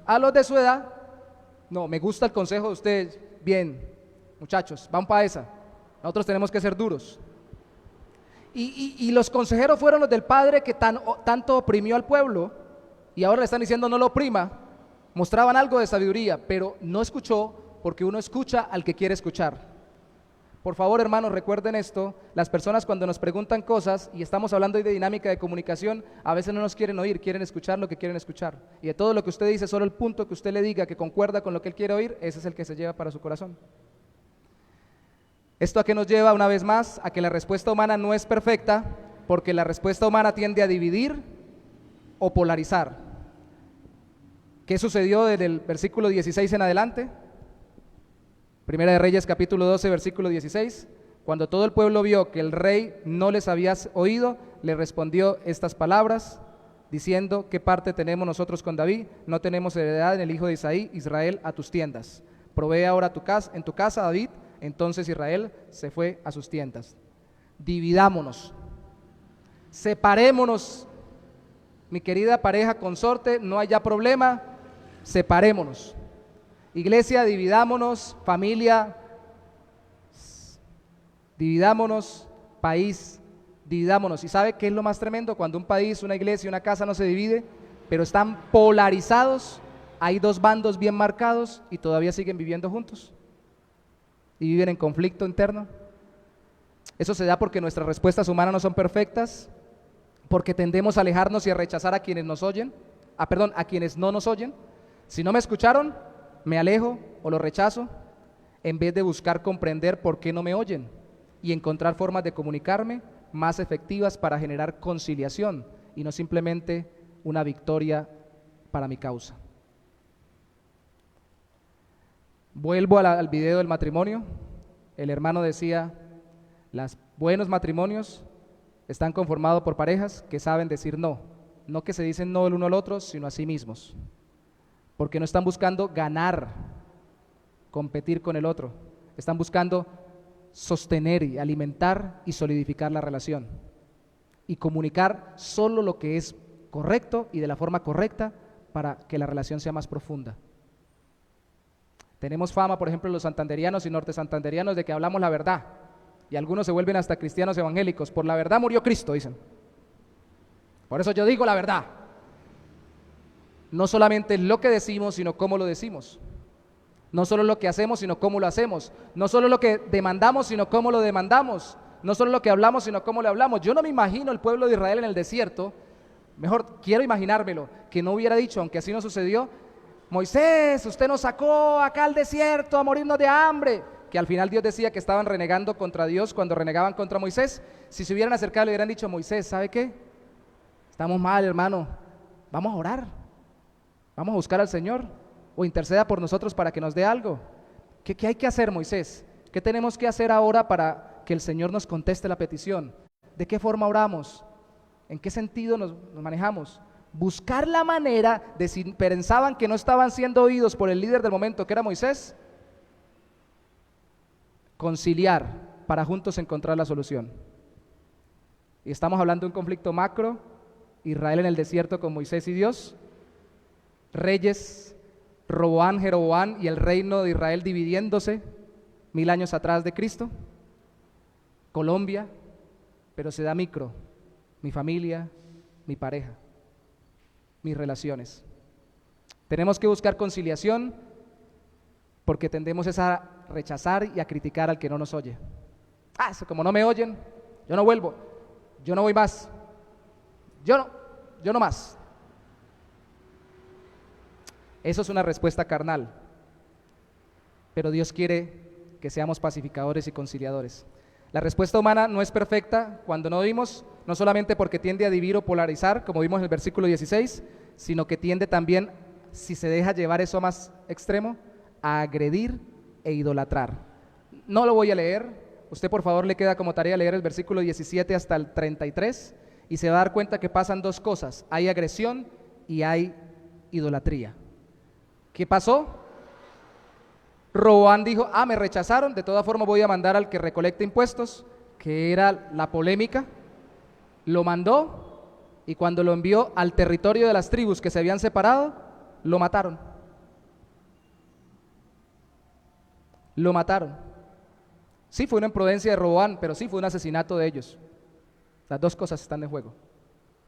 ¿A los de su edad? No, me gusta el consejo de ustedes. Bien, muchachos, van para esa. Nosotros tenemos que ser duros. Y los consejeros fueron los del padre que tanto oprimió al pueblo, y ahora le están diciendo no lo oprima. Mostraban algo de sabiduría, pero no escuchó, porque uno escucha al que quiere escuchar. Por favor, hermanos, recuerden esto. Las personas cuando nos preguntan cosas, y estamos hablando hoy de dinámica de comunicación, a veces no nos quieren oír, quieren escuchar lo que quieren escuchar. Y de todo lo que usted dice, solo el punto que usted le diga que concuerda con lo que él quiere oír, ese es el que se lleva para su corazón. ¿Esto a qué nos lleva una vez más? A que la respuesta humana no es perfecta, porque la respuesta humana tiende a dividir o polarizar. ¿Qué sucedió desde el versículo 16 en adelante? Primera de Reyes capítulo 12 versículo 16, cuando todo el pueblo vio que el rey no les había oído, le respondió estas palabras, diciendo: ¿qué parte tenemos nosotros con David? No tenemos heredad en el hijo de Isaí. Israel, a tus tiendas. Provee ahora en tu casa, David. Entonces Israel se fue a sus tiendas. Dividámonos, separémonos, mi querida pareja consorte, no haya problema, separémonos. Iglesia, dividámonos. Familia, dividámonos. País, dividámonos. ¿Y sabe qué es lo más tremendo? Cuando un país, una iglesia, una casa no se divide, pero están polarizados, hay dos bandos bien marcados y todavía siguen viviendo juntos y viven en conflicto interno. Eso se da porque nuestras respuestas humanas no son perfectas, porque tendemos a alejarnos y a rechazar a quienes nos oyen, a quienes no nos oyen. Si no me escucharon, me alejo o lo rechazo, en vez de buscar comprender por qué no me oyen y encontrar formas de comunicarme más efectivas para generar conciliación y no simplemente una victoria para mi causa. Vuelvo al video del matrimonio. El hermano decía: los buenos matrimonios están conformados por parejas que saben decir no, no que se dicen no el uno al otro, sino a sí mismos, porque no están buscando ganar, competir con el otro, están buscando sostener y alimentar y solidificar la relación y comunicar solo lo que es correcto y de la forma correcta para que la relación sea más profunda. Tenemos fama, por ejemplo, los santanderianos y norte santanderianos, de que hablamos la verdad, y algunos se vuelven hasta cristianos evangélicos. Por la verdad murió Cristo, dicen. Por eso yo digo la verdad. No solamente lo que decimos, sino cómo lo decimos. No solo lo que hacemos, sino cómo lo hacemos. No solo lo que demandamos, sino cómo lo demandamos. No solo lo que hablamos, sino cómo lo hablamos. Yo no me imagino el pueblo de Israel en el desierto, mejor quiero imaginármelo, que no hubiera dicho, aunque así no sucedió: Moisés, usted nos sacó acá al desierto a morirnos de hambre. Que al final Dios decía que estaban renegando contra Dios cuando renegaban contra Moisés. Si se hubieran acercado le hubieran dicho: Moisés, ¿sabe qué? Estamos mal, hermano, vamos a orar, vamos a buscar al Señor, o interceda por nosotros para que nos dé algo. ¿Qué hay que hacer, Moisés? ¿Qué tenemos que hacer ahora para que el Señor nos conteste la petición? ¿De qué forma oramos? ¿En qué sentido nos manejamos? buscar la manera de, si pensaban que no estaban siendo oídos por el líder del momento, que era Moisés, conciliar para juntos encontrar la solución. Y estamos hablando de un conflicto macro, Israel en el desierto con Moisés y Dios, reyes, Roboán, Jeroboán y el reino de Israel dividiéndose 1000 años atrás de Cristo, Colombia, pero se da micro, mi familia, mi pareja, mis relaciones. Tenemos que buscar conciliación porque tendemos a rechazar y a criticar al que no nos oye. Eso, como no me oyen, yo no vuelvo, yo no voy más, yo no más. Eso es una respuesta carnal, pero Dios quiere que seamos pacificadores y conciliadores. La respuesta humana no es perfecta cuando no oímos, no solamente porque tiende a dividir o polarizar, como vimos en el versículo 16, sino que tiende también, si se deja llevar eso a más extremo, a agredir e idolatrar. No lo voy a leer, usted por favor le queda como tarea leer el versículo 17 hasta el 33 y se va a dar cuenta que pasan dos cosas, hay agresión y hay idolatría. ¿Qué pasó? Roboán dijo, me rechazaron, de todas formas voy a mandar al que recolecta impuestos, que era la polémica, lo mandó y cuando lo envió al territorio de las tribus que se habían separado, lo mataron. Lo mataron. Sí fue una imprudencia de Roboán, pero sí fue un asesinato de ellos. Las dos cosas están en juego.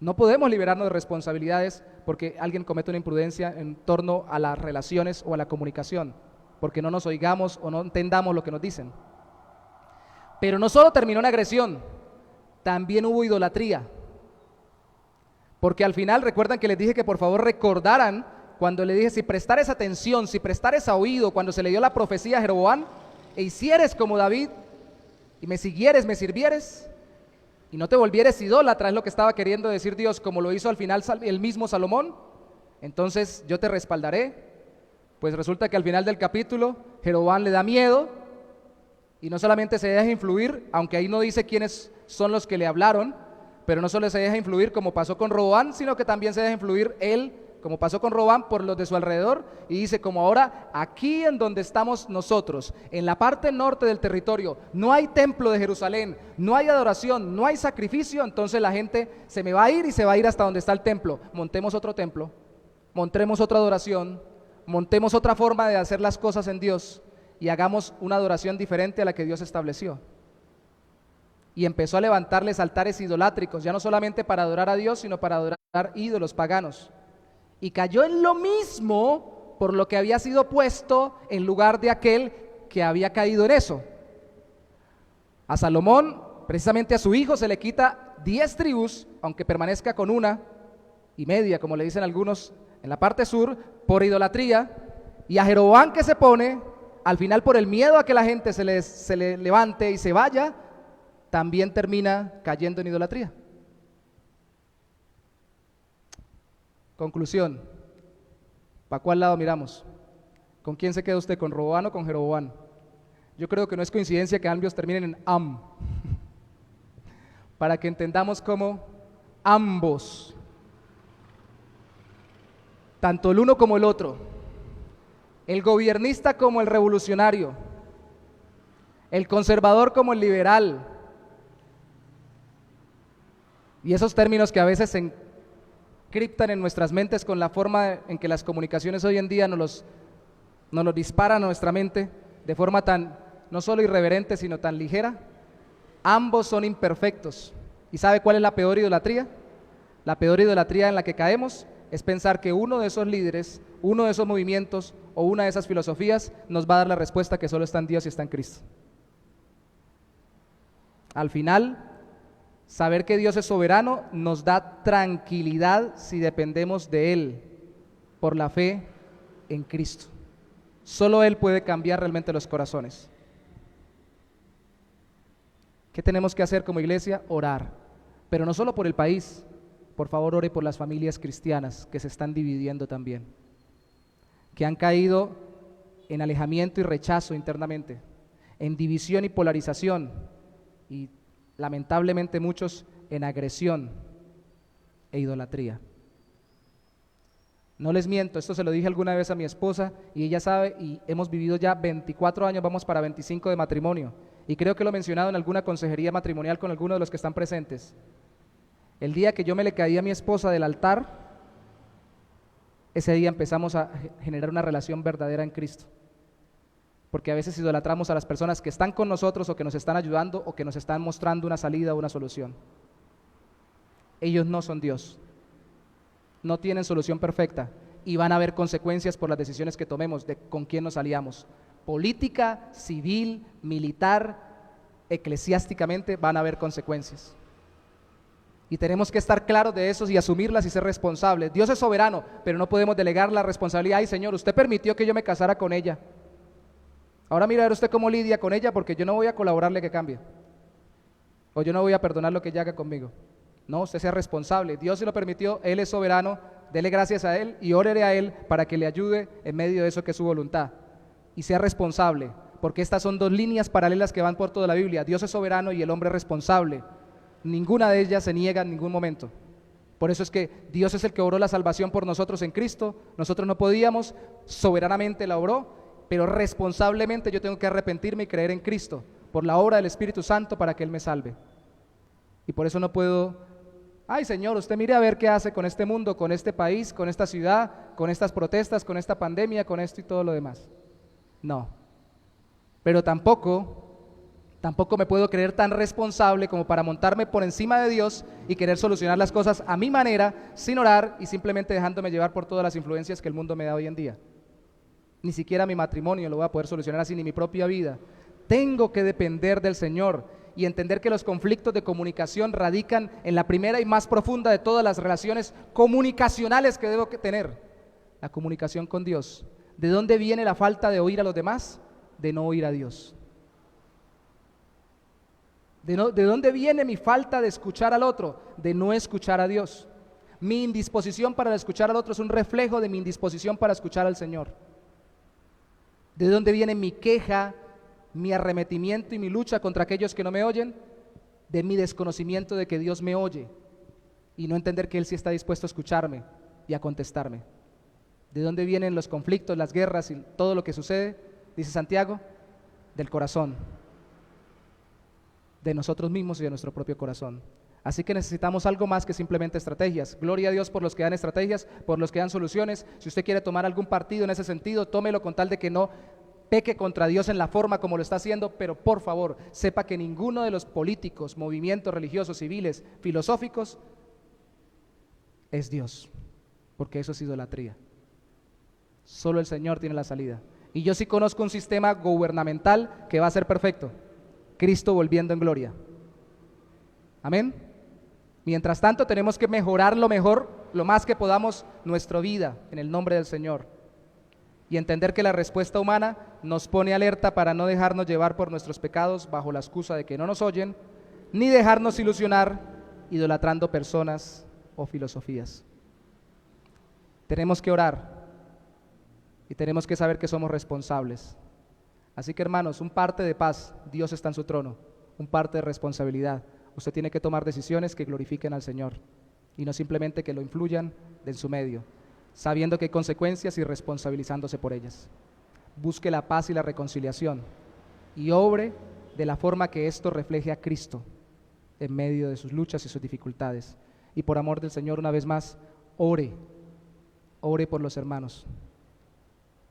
No podemos liberarnos de responsabilidades porque alguien comete una imprudencia en torno a las relaciones o a la comunicación, porque no nos oigamos o no entendamos lo que nos dicen. Pero no solo terminó en agresión, también hubo idolatría. Porque al final, recuerdan que les dije que por favor recordaran cuando le dije, si prestares atención, si prestares oído, cuando se le dio la profecía a Jeroboam, e hicieres como David, y me siguieres, me sirvieres, y no te volvieres idólatra, es lo que estaba queriendo decir Dios, como lo hizo al final el mismo Salomón, entonces yo te respaldaré. Pues resulta que al final del capítulo, Jeroboam le da miedo, y no solamente se deja influir, aunque ahí no dice quiénes son los que le hablaron, pero no solo se deja influir como pasó con Roboam, sino que también se deja influir él, como pasó con Roboam, por los de su alrededor, y dice, como ahora aquí en donde estamos nosotros, en la parte norte del territorio, no hay templo de Jerusalén, no hay adoración, no hay sacrificio, entonces la gente se me va a ir y se va a ir hasta donde está el templo. Montemos otro templo, montemos otra adoración, montemos otra forma de hacer las cosas en Dios y hagamos una adoración diferente a la que Dios estableció. Y empezó a levantarles altares idolátricos, ya no solamente para adorar a Dios, sino para adorar ídolos paganos. Y cayó en lo mismo por lo que había sido puesto en lugar de aquel que había caído en eso. A Salomón, precisamente a su hijo, se le quita 10 tribus, aunque permanezca con 1.5, como le dicen algunos en la parte sur, por idolatría, y a Jeroboam que se pone, al final por el miedo a que la gente se le levante y se vaya, también termina cayendo en idolatría. Conclusión, ¿para cuál lado miramos? ¿Con quién se queda usted, con Roboam o con Jeroboam? Yo creo que no es coincidencia que ambos terminen en am, para que entendamos cómo ambos, tanto el uno como el otro, el gobiernista como el revolucionario, el conservador como el liberal, y esos términos que a veces se encriptan en nuestras mentes con la forma en que las comunicaciones hoy en día nos los disparan a nuestra mente de forma tan, no solo irreverente, sino tan ligera. Ambos son imperfectos. ¿Y sabe cuál es la peor idolatría? La peor idolatría en la que caemos es pensar que uno de esos líderes, uno de esos movimientos o una de esas filosofías nos va a dar la respuesta que solo está en Dios y está en Cristo. Al final, saber que Dios es soberano nos da tranquilidad si dependemos de Él por la fe en Cristo. Solo Él puede cambiar realmente los corazones. ¿Qué tenemos que hacer como iglesia? Orar, pero no solo por el país. Por favor, ore por las familias cristianas que se están dividiendo también, que han caído en alejamiento y rechazo internamente, en división y polarización, y lamentablemente muchos en agresión e idolatría. No les miento, esto se lo dije alguna vez a mi esposa y ella sabe, y hemos vivido ya 24 años, vamos para 25 de matrimonio. Y creo que lo he mencionado en alguna consejería matrimonial con algunos de los que están presentes. El día que yo me le caí a mi esposa del altar, ese día empezamos a generar una relación verdadera en Cristo. Porque a veces idolatramos a las personas que están con nosotros o que nos están ayudando o que nos están mostrando una salida o una solución. Ellos no son Dios. No tienen solución perfecta y van a haber consecuencias por las decisiones que tomemos de con quién nos aliamos. Política, civil, militar, eclesiásticamente van a haber consecuencias. Y tenemos que estar claros de eso y asumirlas y ser responsables. Dios es soberano, pero no podemos delegar la responsabilidad. Ay, Señor, usted permitió que yo me casara con ella. Ahora mira a ver usted cómo lidia con ella, porque yo no voy a colaborarle que cambie. O yo no voy a perdonar lo que ella haga conmigo. No, usted sea responsable. Dios se lo permitió, Él es soberano, dele gracias a Él y órele a Él para que le ayude en medio de eso que es su voluntad. Y sea responsable, porque estas son dos líneas paralelas que van por toda la Biblia. Dios es soberano y el hombre es responsable. Ninguna de ellas se niega en ningún momento. Por eso es que Dios es el que obró la salvación por nosotros en Cristo. Nosotros no podíamos, soberanamente la obró, pero responsablemente yo tengo que arrepentirme y creer en Cristo por la obra del Espíritu Santo para que Él me salve. Y por eso no puedo, ay Señor, usted mire a ver qué hace con este mundo, con este país, con esta ciudad, con estas protestas, con esta pandemia, con esto y todo lo demás. No, pero tampoco me puedo creer tan responsable como para montarme por encima de Dios y querer solucionar las cosas a mi manera, sin orar y simplemente dejándome llevar por todas las influencias que el mundo me da hoy en día. Ni siquiera mi matrimonio lo voy a poder solucionar así, ni mi propia vida. Tengo que depender del Señor y entender que los conflictos de comunicación radican en la primera y más profunda de todas las relaciones comunicacionales que debo tener, la comunicación con Dios. ¿De dónde viene la falta de oír a los demás? De no oír a Dios. ¿De dónde viene mi falta de escuchar al otro? De no escuchar a Dios. Mi indisposición para escuchar al otro es un reflejo de mi indisposición para escuchar al Señor. ¿De dónde viene mi queja, mi arremetimiento y mi lucha contra aquellos que no me oyen? De mi desconocimiento de que Dios me oye y no entender que Él sí está dispuesto a escucharme y a contestarme. ¿De dónde vienen los conflictos, las guerras y todo lo que sucede? Dice Santiago, del corazón, de nosotros mismos y de nuestro propio corazón. Así que necesitamos algo más que simplemente estrategias. Gloria a Dios por los que dan estrategias, por los que dan soluciones. Si usted quiere tomar algún partido en ese sentido, tómelo con tal de que no peque contra Dios en la forma como lo está haciendo, pero por favor, sepa que ninguno de los políticos, movimientos religiosos, civiles, filosóficos, es Dios, porque eso es idolatría. Solo el Señor tiene la salida. Y yo sí conozco un sistema gubernamental que va a ser perfecto. Cristo volviendo en gloria. Amén. Mientras tanto tenemos que mejorar lo más que podamos nuestra vida en el nombre del Señor y entender que la respuesta humana nos pone alerta para no dejarnos llevar por nuestros pecados bajo la excusa de que no nos oyen, ni dejarnos ilusionar idolatrando personas o filosofías. Tenemos que orar y tenemos que saber que somos responsables. Así que hermanos, un parte de paz, Dios está en su trono, un parte de responsabilidad. Usted tiene que tomar decisiones que glorifiquen al Señor y no simplemente que lo influyan en su medio, sabiendo que hay consecuencias y responsabilizándose por ellas. Busque la paz y la reconciliación y obre de la forma que esto refleje a Cristo en medio de sus luchas y sus dificultades. Y por amor del Señor, una vez más, ore por los hermanos.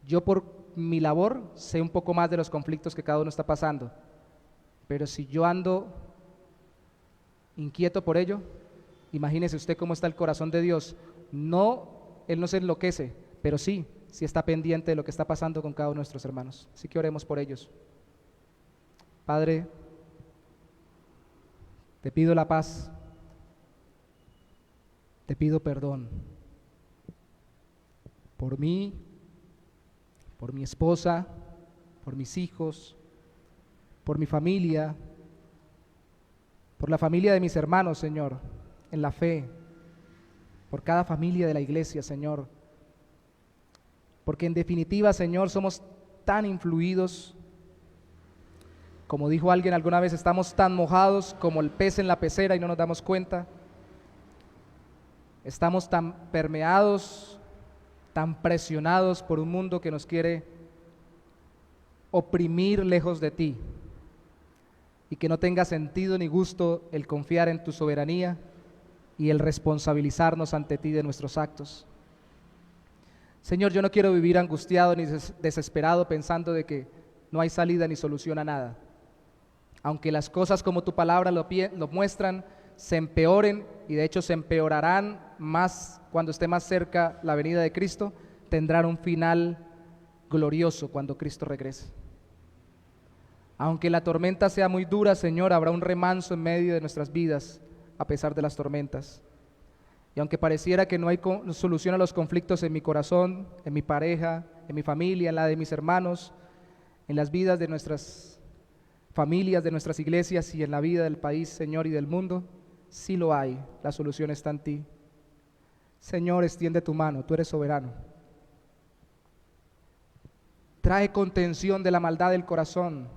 Yo por mi labor sé un poco más de los conflictos que cada uno está pasando, pero si yo ando inquieto por ello, imagínese usted cómo está el corazón de Dios. Él no se enloquece, pero sí está pendiente de lo que está pasando con cada uno de nuestros hermanos. Así que oremos por ellos. Padre, te pido la paz, te pido perdón por mí, por mi esposa, por mis hijos, por mi familia, por la familia de mis hermanos, Señor, en la fe, por cada familia de la iglesia, Señor, porque en definitiva, Señor, somos tan influidos, como dijo alguien alguna vez, estamos tan mojados como el pez en la pecera y no nos damos cuenta, estamos tan permeados tan presionados por un mundo que nos quiere oprimir lejos de ti, y que no tenga sentido ni gusto el confiar en tu soberanía y el responsabilizarnos ante ti de nuestros actos. Señor, yo no quiero vivir angustiado ni desesperado pensando de que no hay salida ni solución a nada. Aunque las cosas como tu palabra lo muestran, se empeoren, y de hecho se empeorarán más cuando esté más cerca la venida de Cristo, tendrán un final glorioso cuando Cristo regrese. Aunque la tormenta sea muy dura, Señor, habrá un remanso en medio de nuestras vidas a pesar de las tormentas. Y aunque pareciera que no hay solución a los conflictos en mi corazón, en mi pareja, en mi familia, en la de mis hermanos, en las vidas de nuestras familias, de nuestras iglesias y en la vida del país, Señor, y del mundo, sí lo hay, la solución está en ti. Señor, extiende tu mano, tú eres soberano. Trae contención de la maldad del corazón.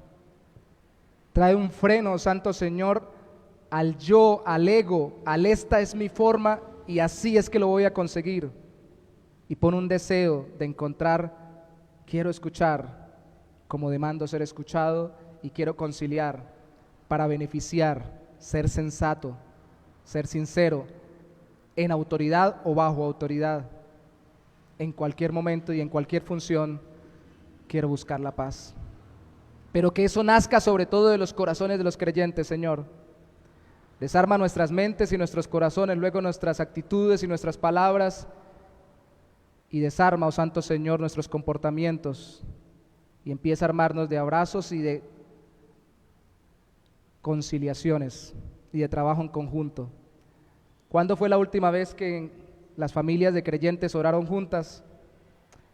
Trae un freno, Santo Señor, al yo, al ego, al esta es mi forma y así es que lo voy a conseguir. Y pon un deseo de encontrar, quiero escuchar como demando ser escuchado, y quiero conciliar para beneficiar, ser sensato, ser sincero, en autoridad o bajo autoridad. En cualquier momento y en cualquier función quiero buscar la paz. Pero que eso nazca sobre todo de los corazones de los creyentes, Señor. Desarma nuestras mentes y nuestros corazones, luego nuestras actitudes y nuestras palabras, y desarma, oh Santo Señor, nuestros comportamientos, y empieza a armarnos de abrazos y de conciliaciones y de trabajo en conjunto. ¿Cuándo fue la última vez que las familias de creyentes oraron juntas?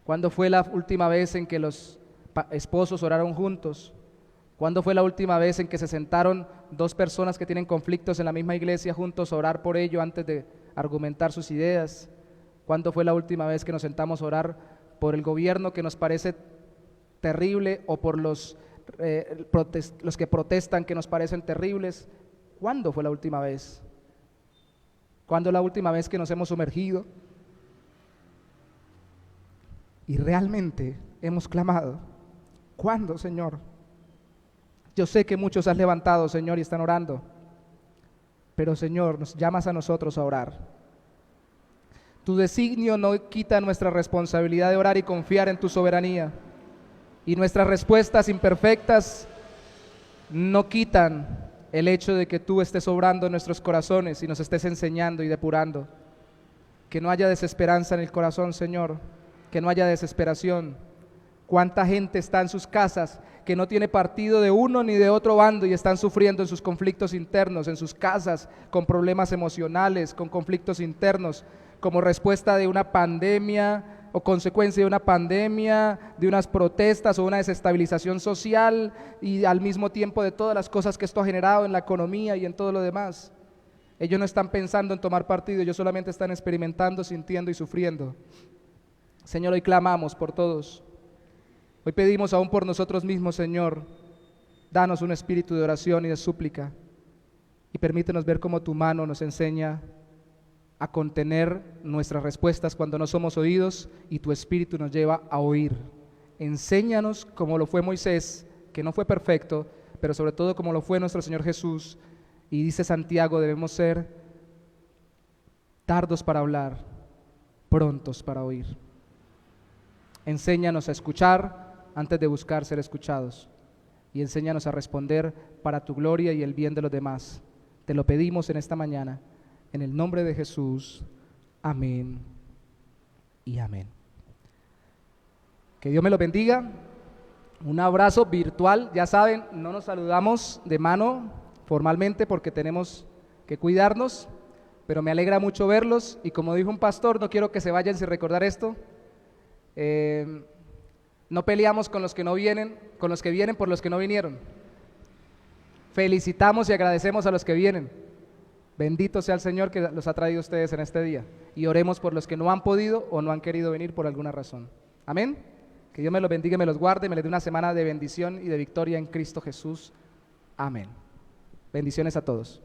¿Cuándo fue la última vez en que los esposos oraron juntos? ¿Cuándo fue la última vez en que se sentaron dos personas que tienen conflictos en la misma iglesia juntos a orar por ello antes de argumentar sus ideas? ¿Cuándo fue la última vez que nos sentamos a orar por el gobierno que nos parece terrible o por los que protestan que nos parecen terribles? ¿Cuándo fue la última vez? ¿Cuándo la última vez que nos hemos sumergido y realmente hemos clamado? ¿Cuándo, Señor? Yo sé que muchos has levantado, Señor, y están orando, pero Señor, nos llamas a nosotros a orar. Tu designio no quita nuestra responsabilidad de orar y confiar en tu soberanía, y nuestras respuestas imperfectas no quitan el hecho de que tú estés obrando en nuestros corazones y nos estés enseñando y depurando. Que no haya desesperanza en el corazón, Señor, que no haya desesperación. ¿Cuánta gente está en sus casas que no tiene partido de uno ni de otro bando y están sufriendo en sus conflictos internos, en sus casas, con problemas emocionales, con conflictos internos, como respuesta de una pandemia o consecuencia de una pandemia, de unas protestas o una desestabilización social, y al mismo tiempo de todas las cosas que esto ha generado en la economía y en todo lo demás? Ellos no están pensando en tomar partido, ellos solamente están experimentando, sintiendo y sufriendo. Señor, hoy clamamos por todos. Hoy pedimos aún por nosotros mismos, Señor. Danos un espíritu de oración y de súplica, y permítenos ver cómo tu mano nos enseña a contener nuestras respuestas cuando no somos oídos, y tu espíritu nos lleva a oír. Enséñanos como lo fue Moisés, que no fue perfecto, pero sobre todo como lo fue nuestro Señor Jesús. Y dice Santiago, debemos ser tardos para hablar, prontos para oír. Enséñanos a escuchar antes de buscar ser escuchados, y enséñanos a responder para tu gloria y el bien de los demás. Te lo pedimos en esta mañana, en el nombre de Jesús. Amén y amén. Que Dios me los bendiga. Un abrazo virtual. Ya saben, no nos saludamos de mano formalmente porque tenemos que cuidarnos, pero me alegra mucho verlos, y como dijo un pastor, no quiero que se vayan sin recordar esto. No peleamos con los que no vienen, con los que vienen por los que no vinieron. Felicitamos y agradecemos a los que vienen. Bendito sea el Señor que los ha traído a ustedes en este día, y oremos por los que no han podido o no han querido venir por alguna razón. Amén. Que Dios me los bendiga y me los guarde, me les dé una semana de bendición y de victoria en Cristo Jesús. Amén. Bendiciones a todos.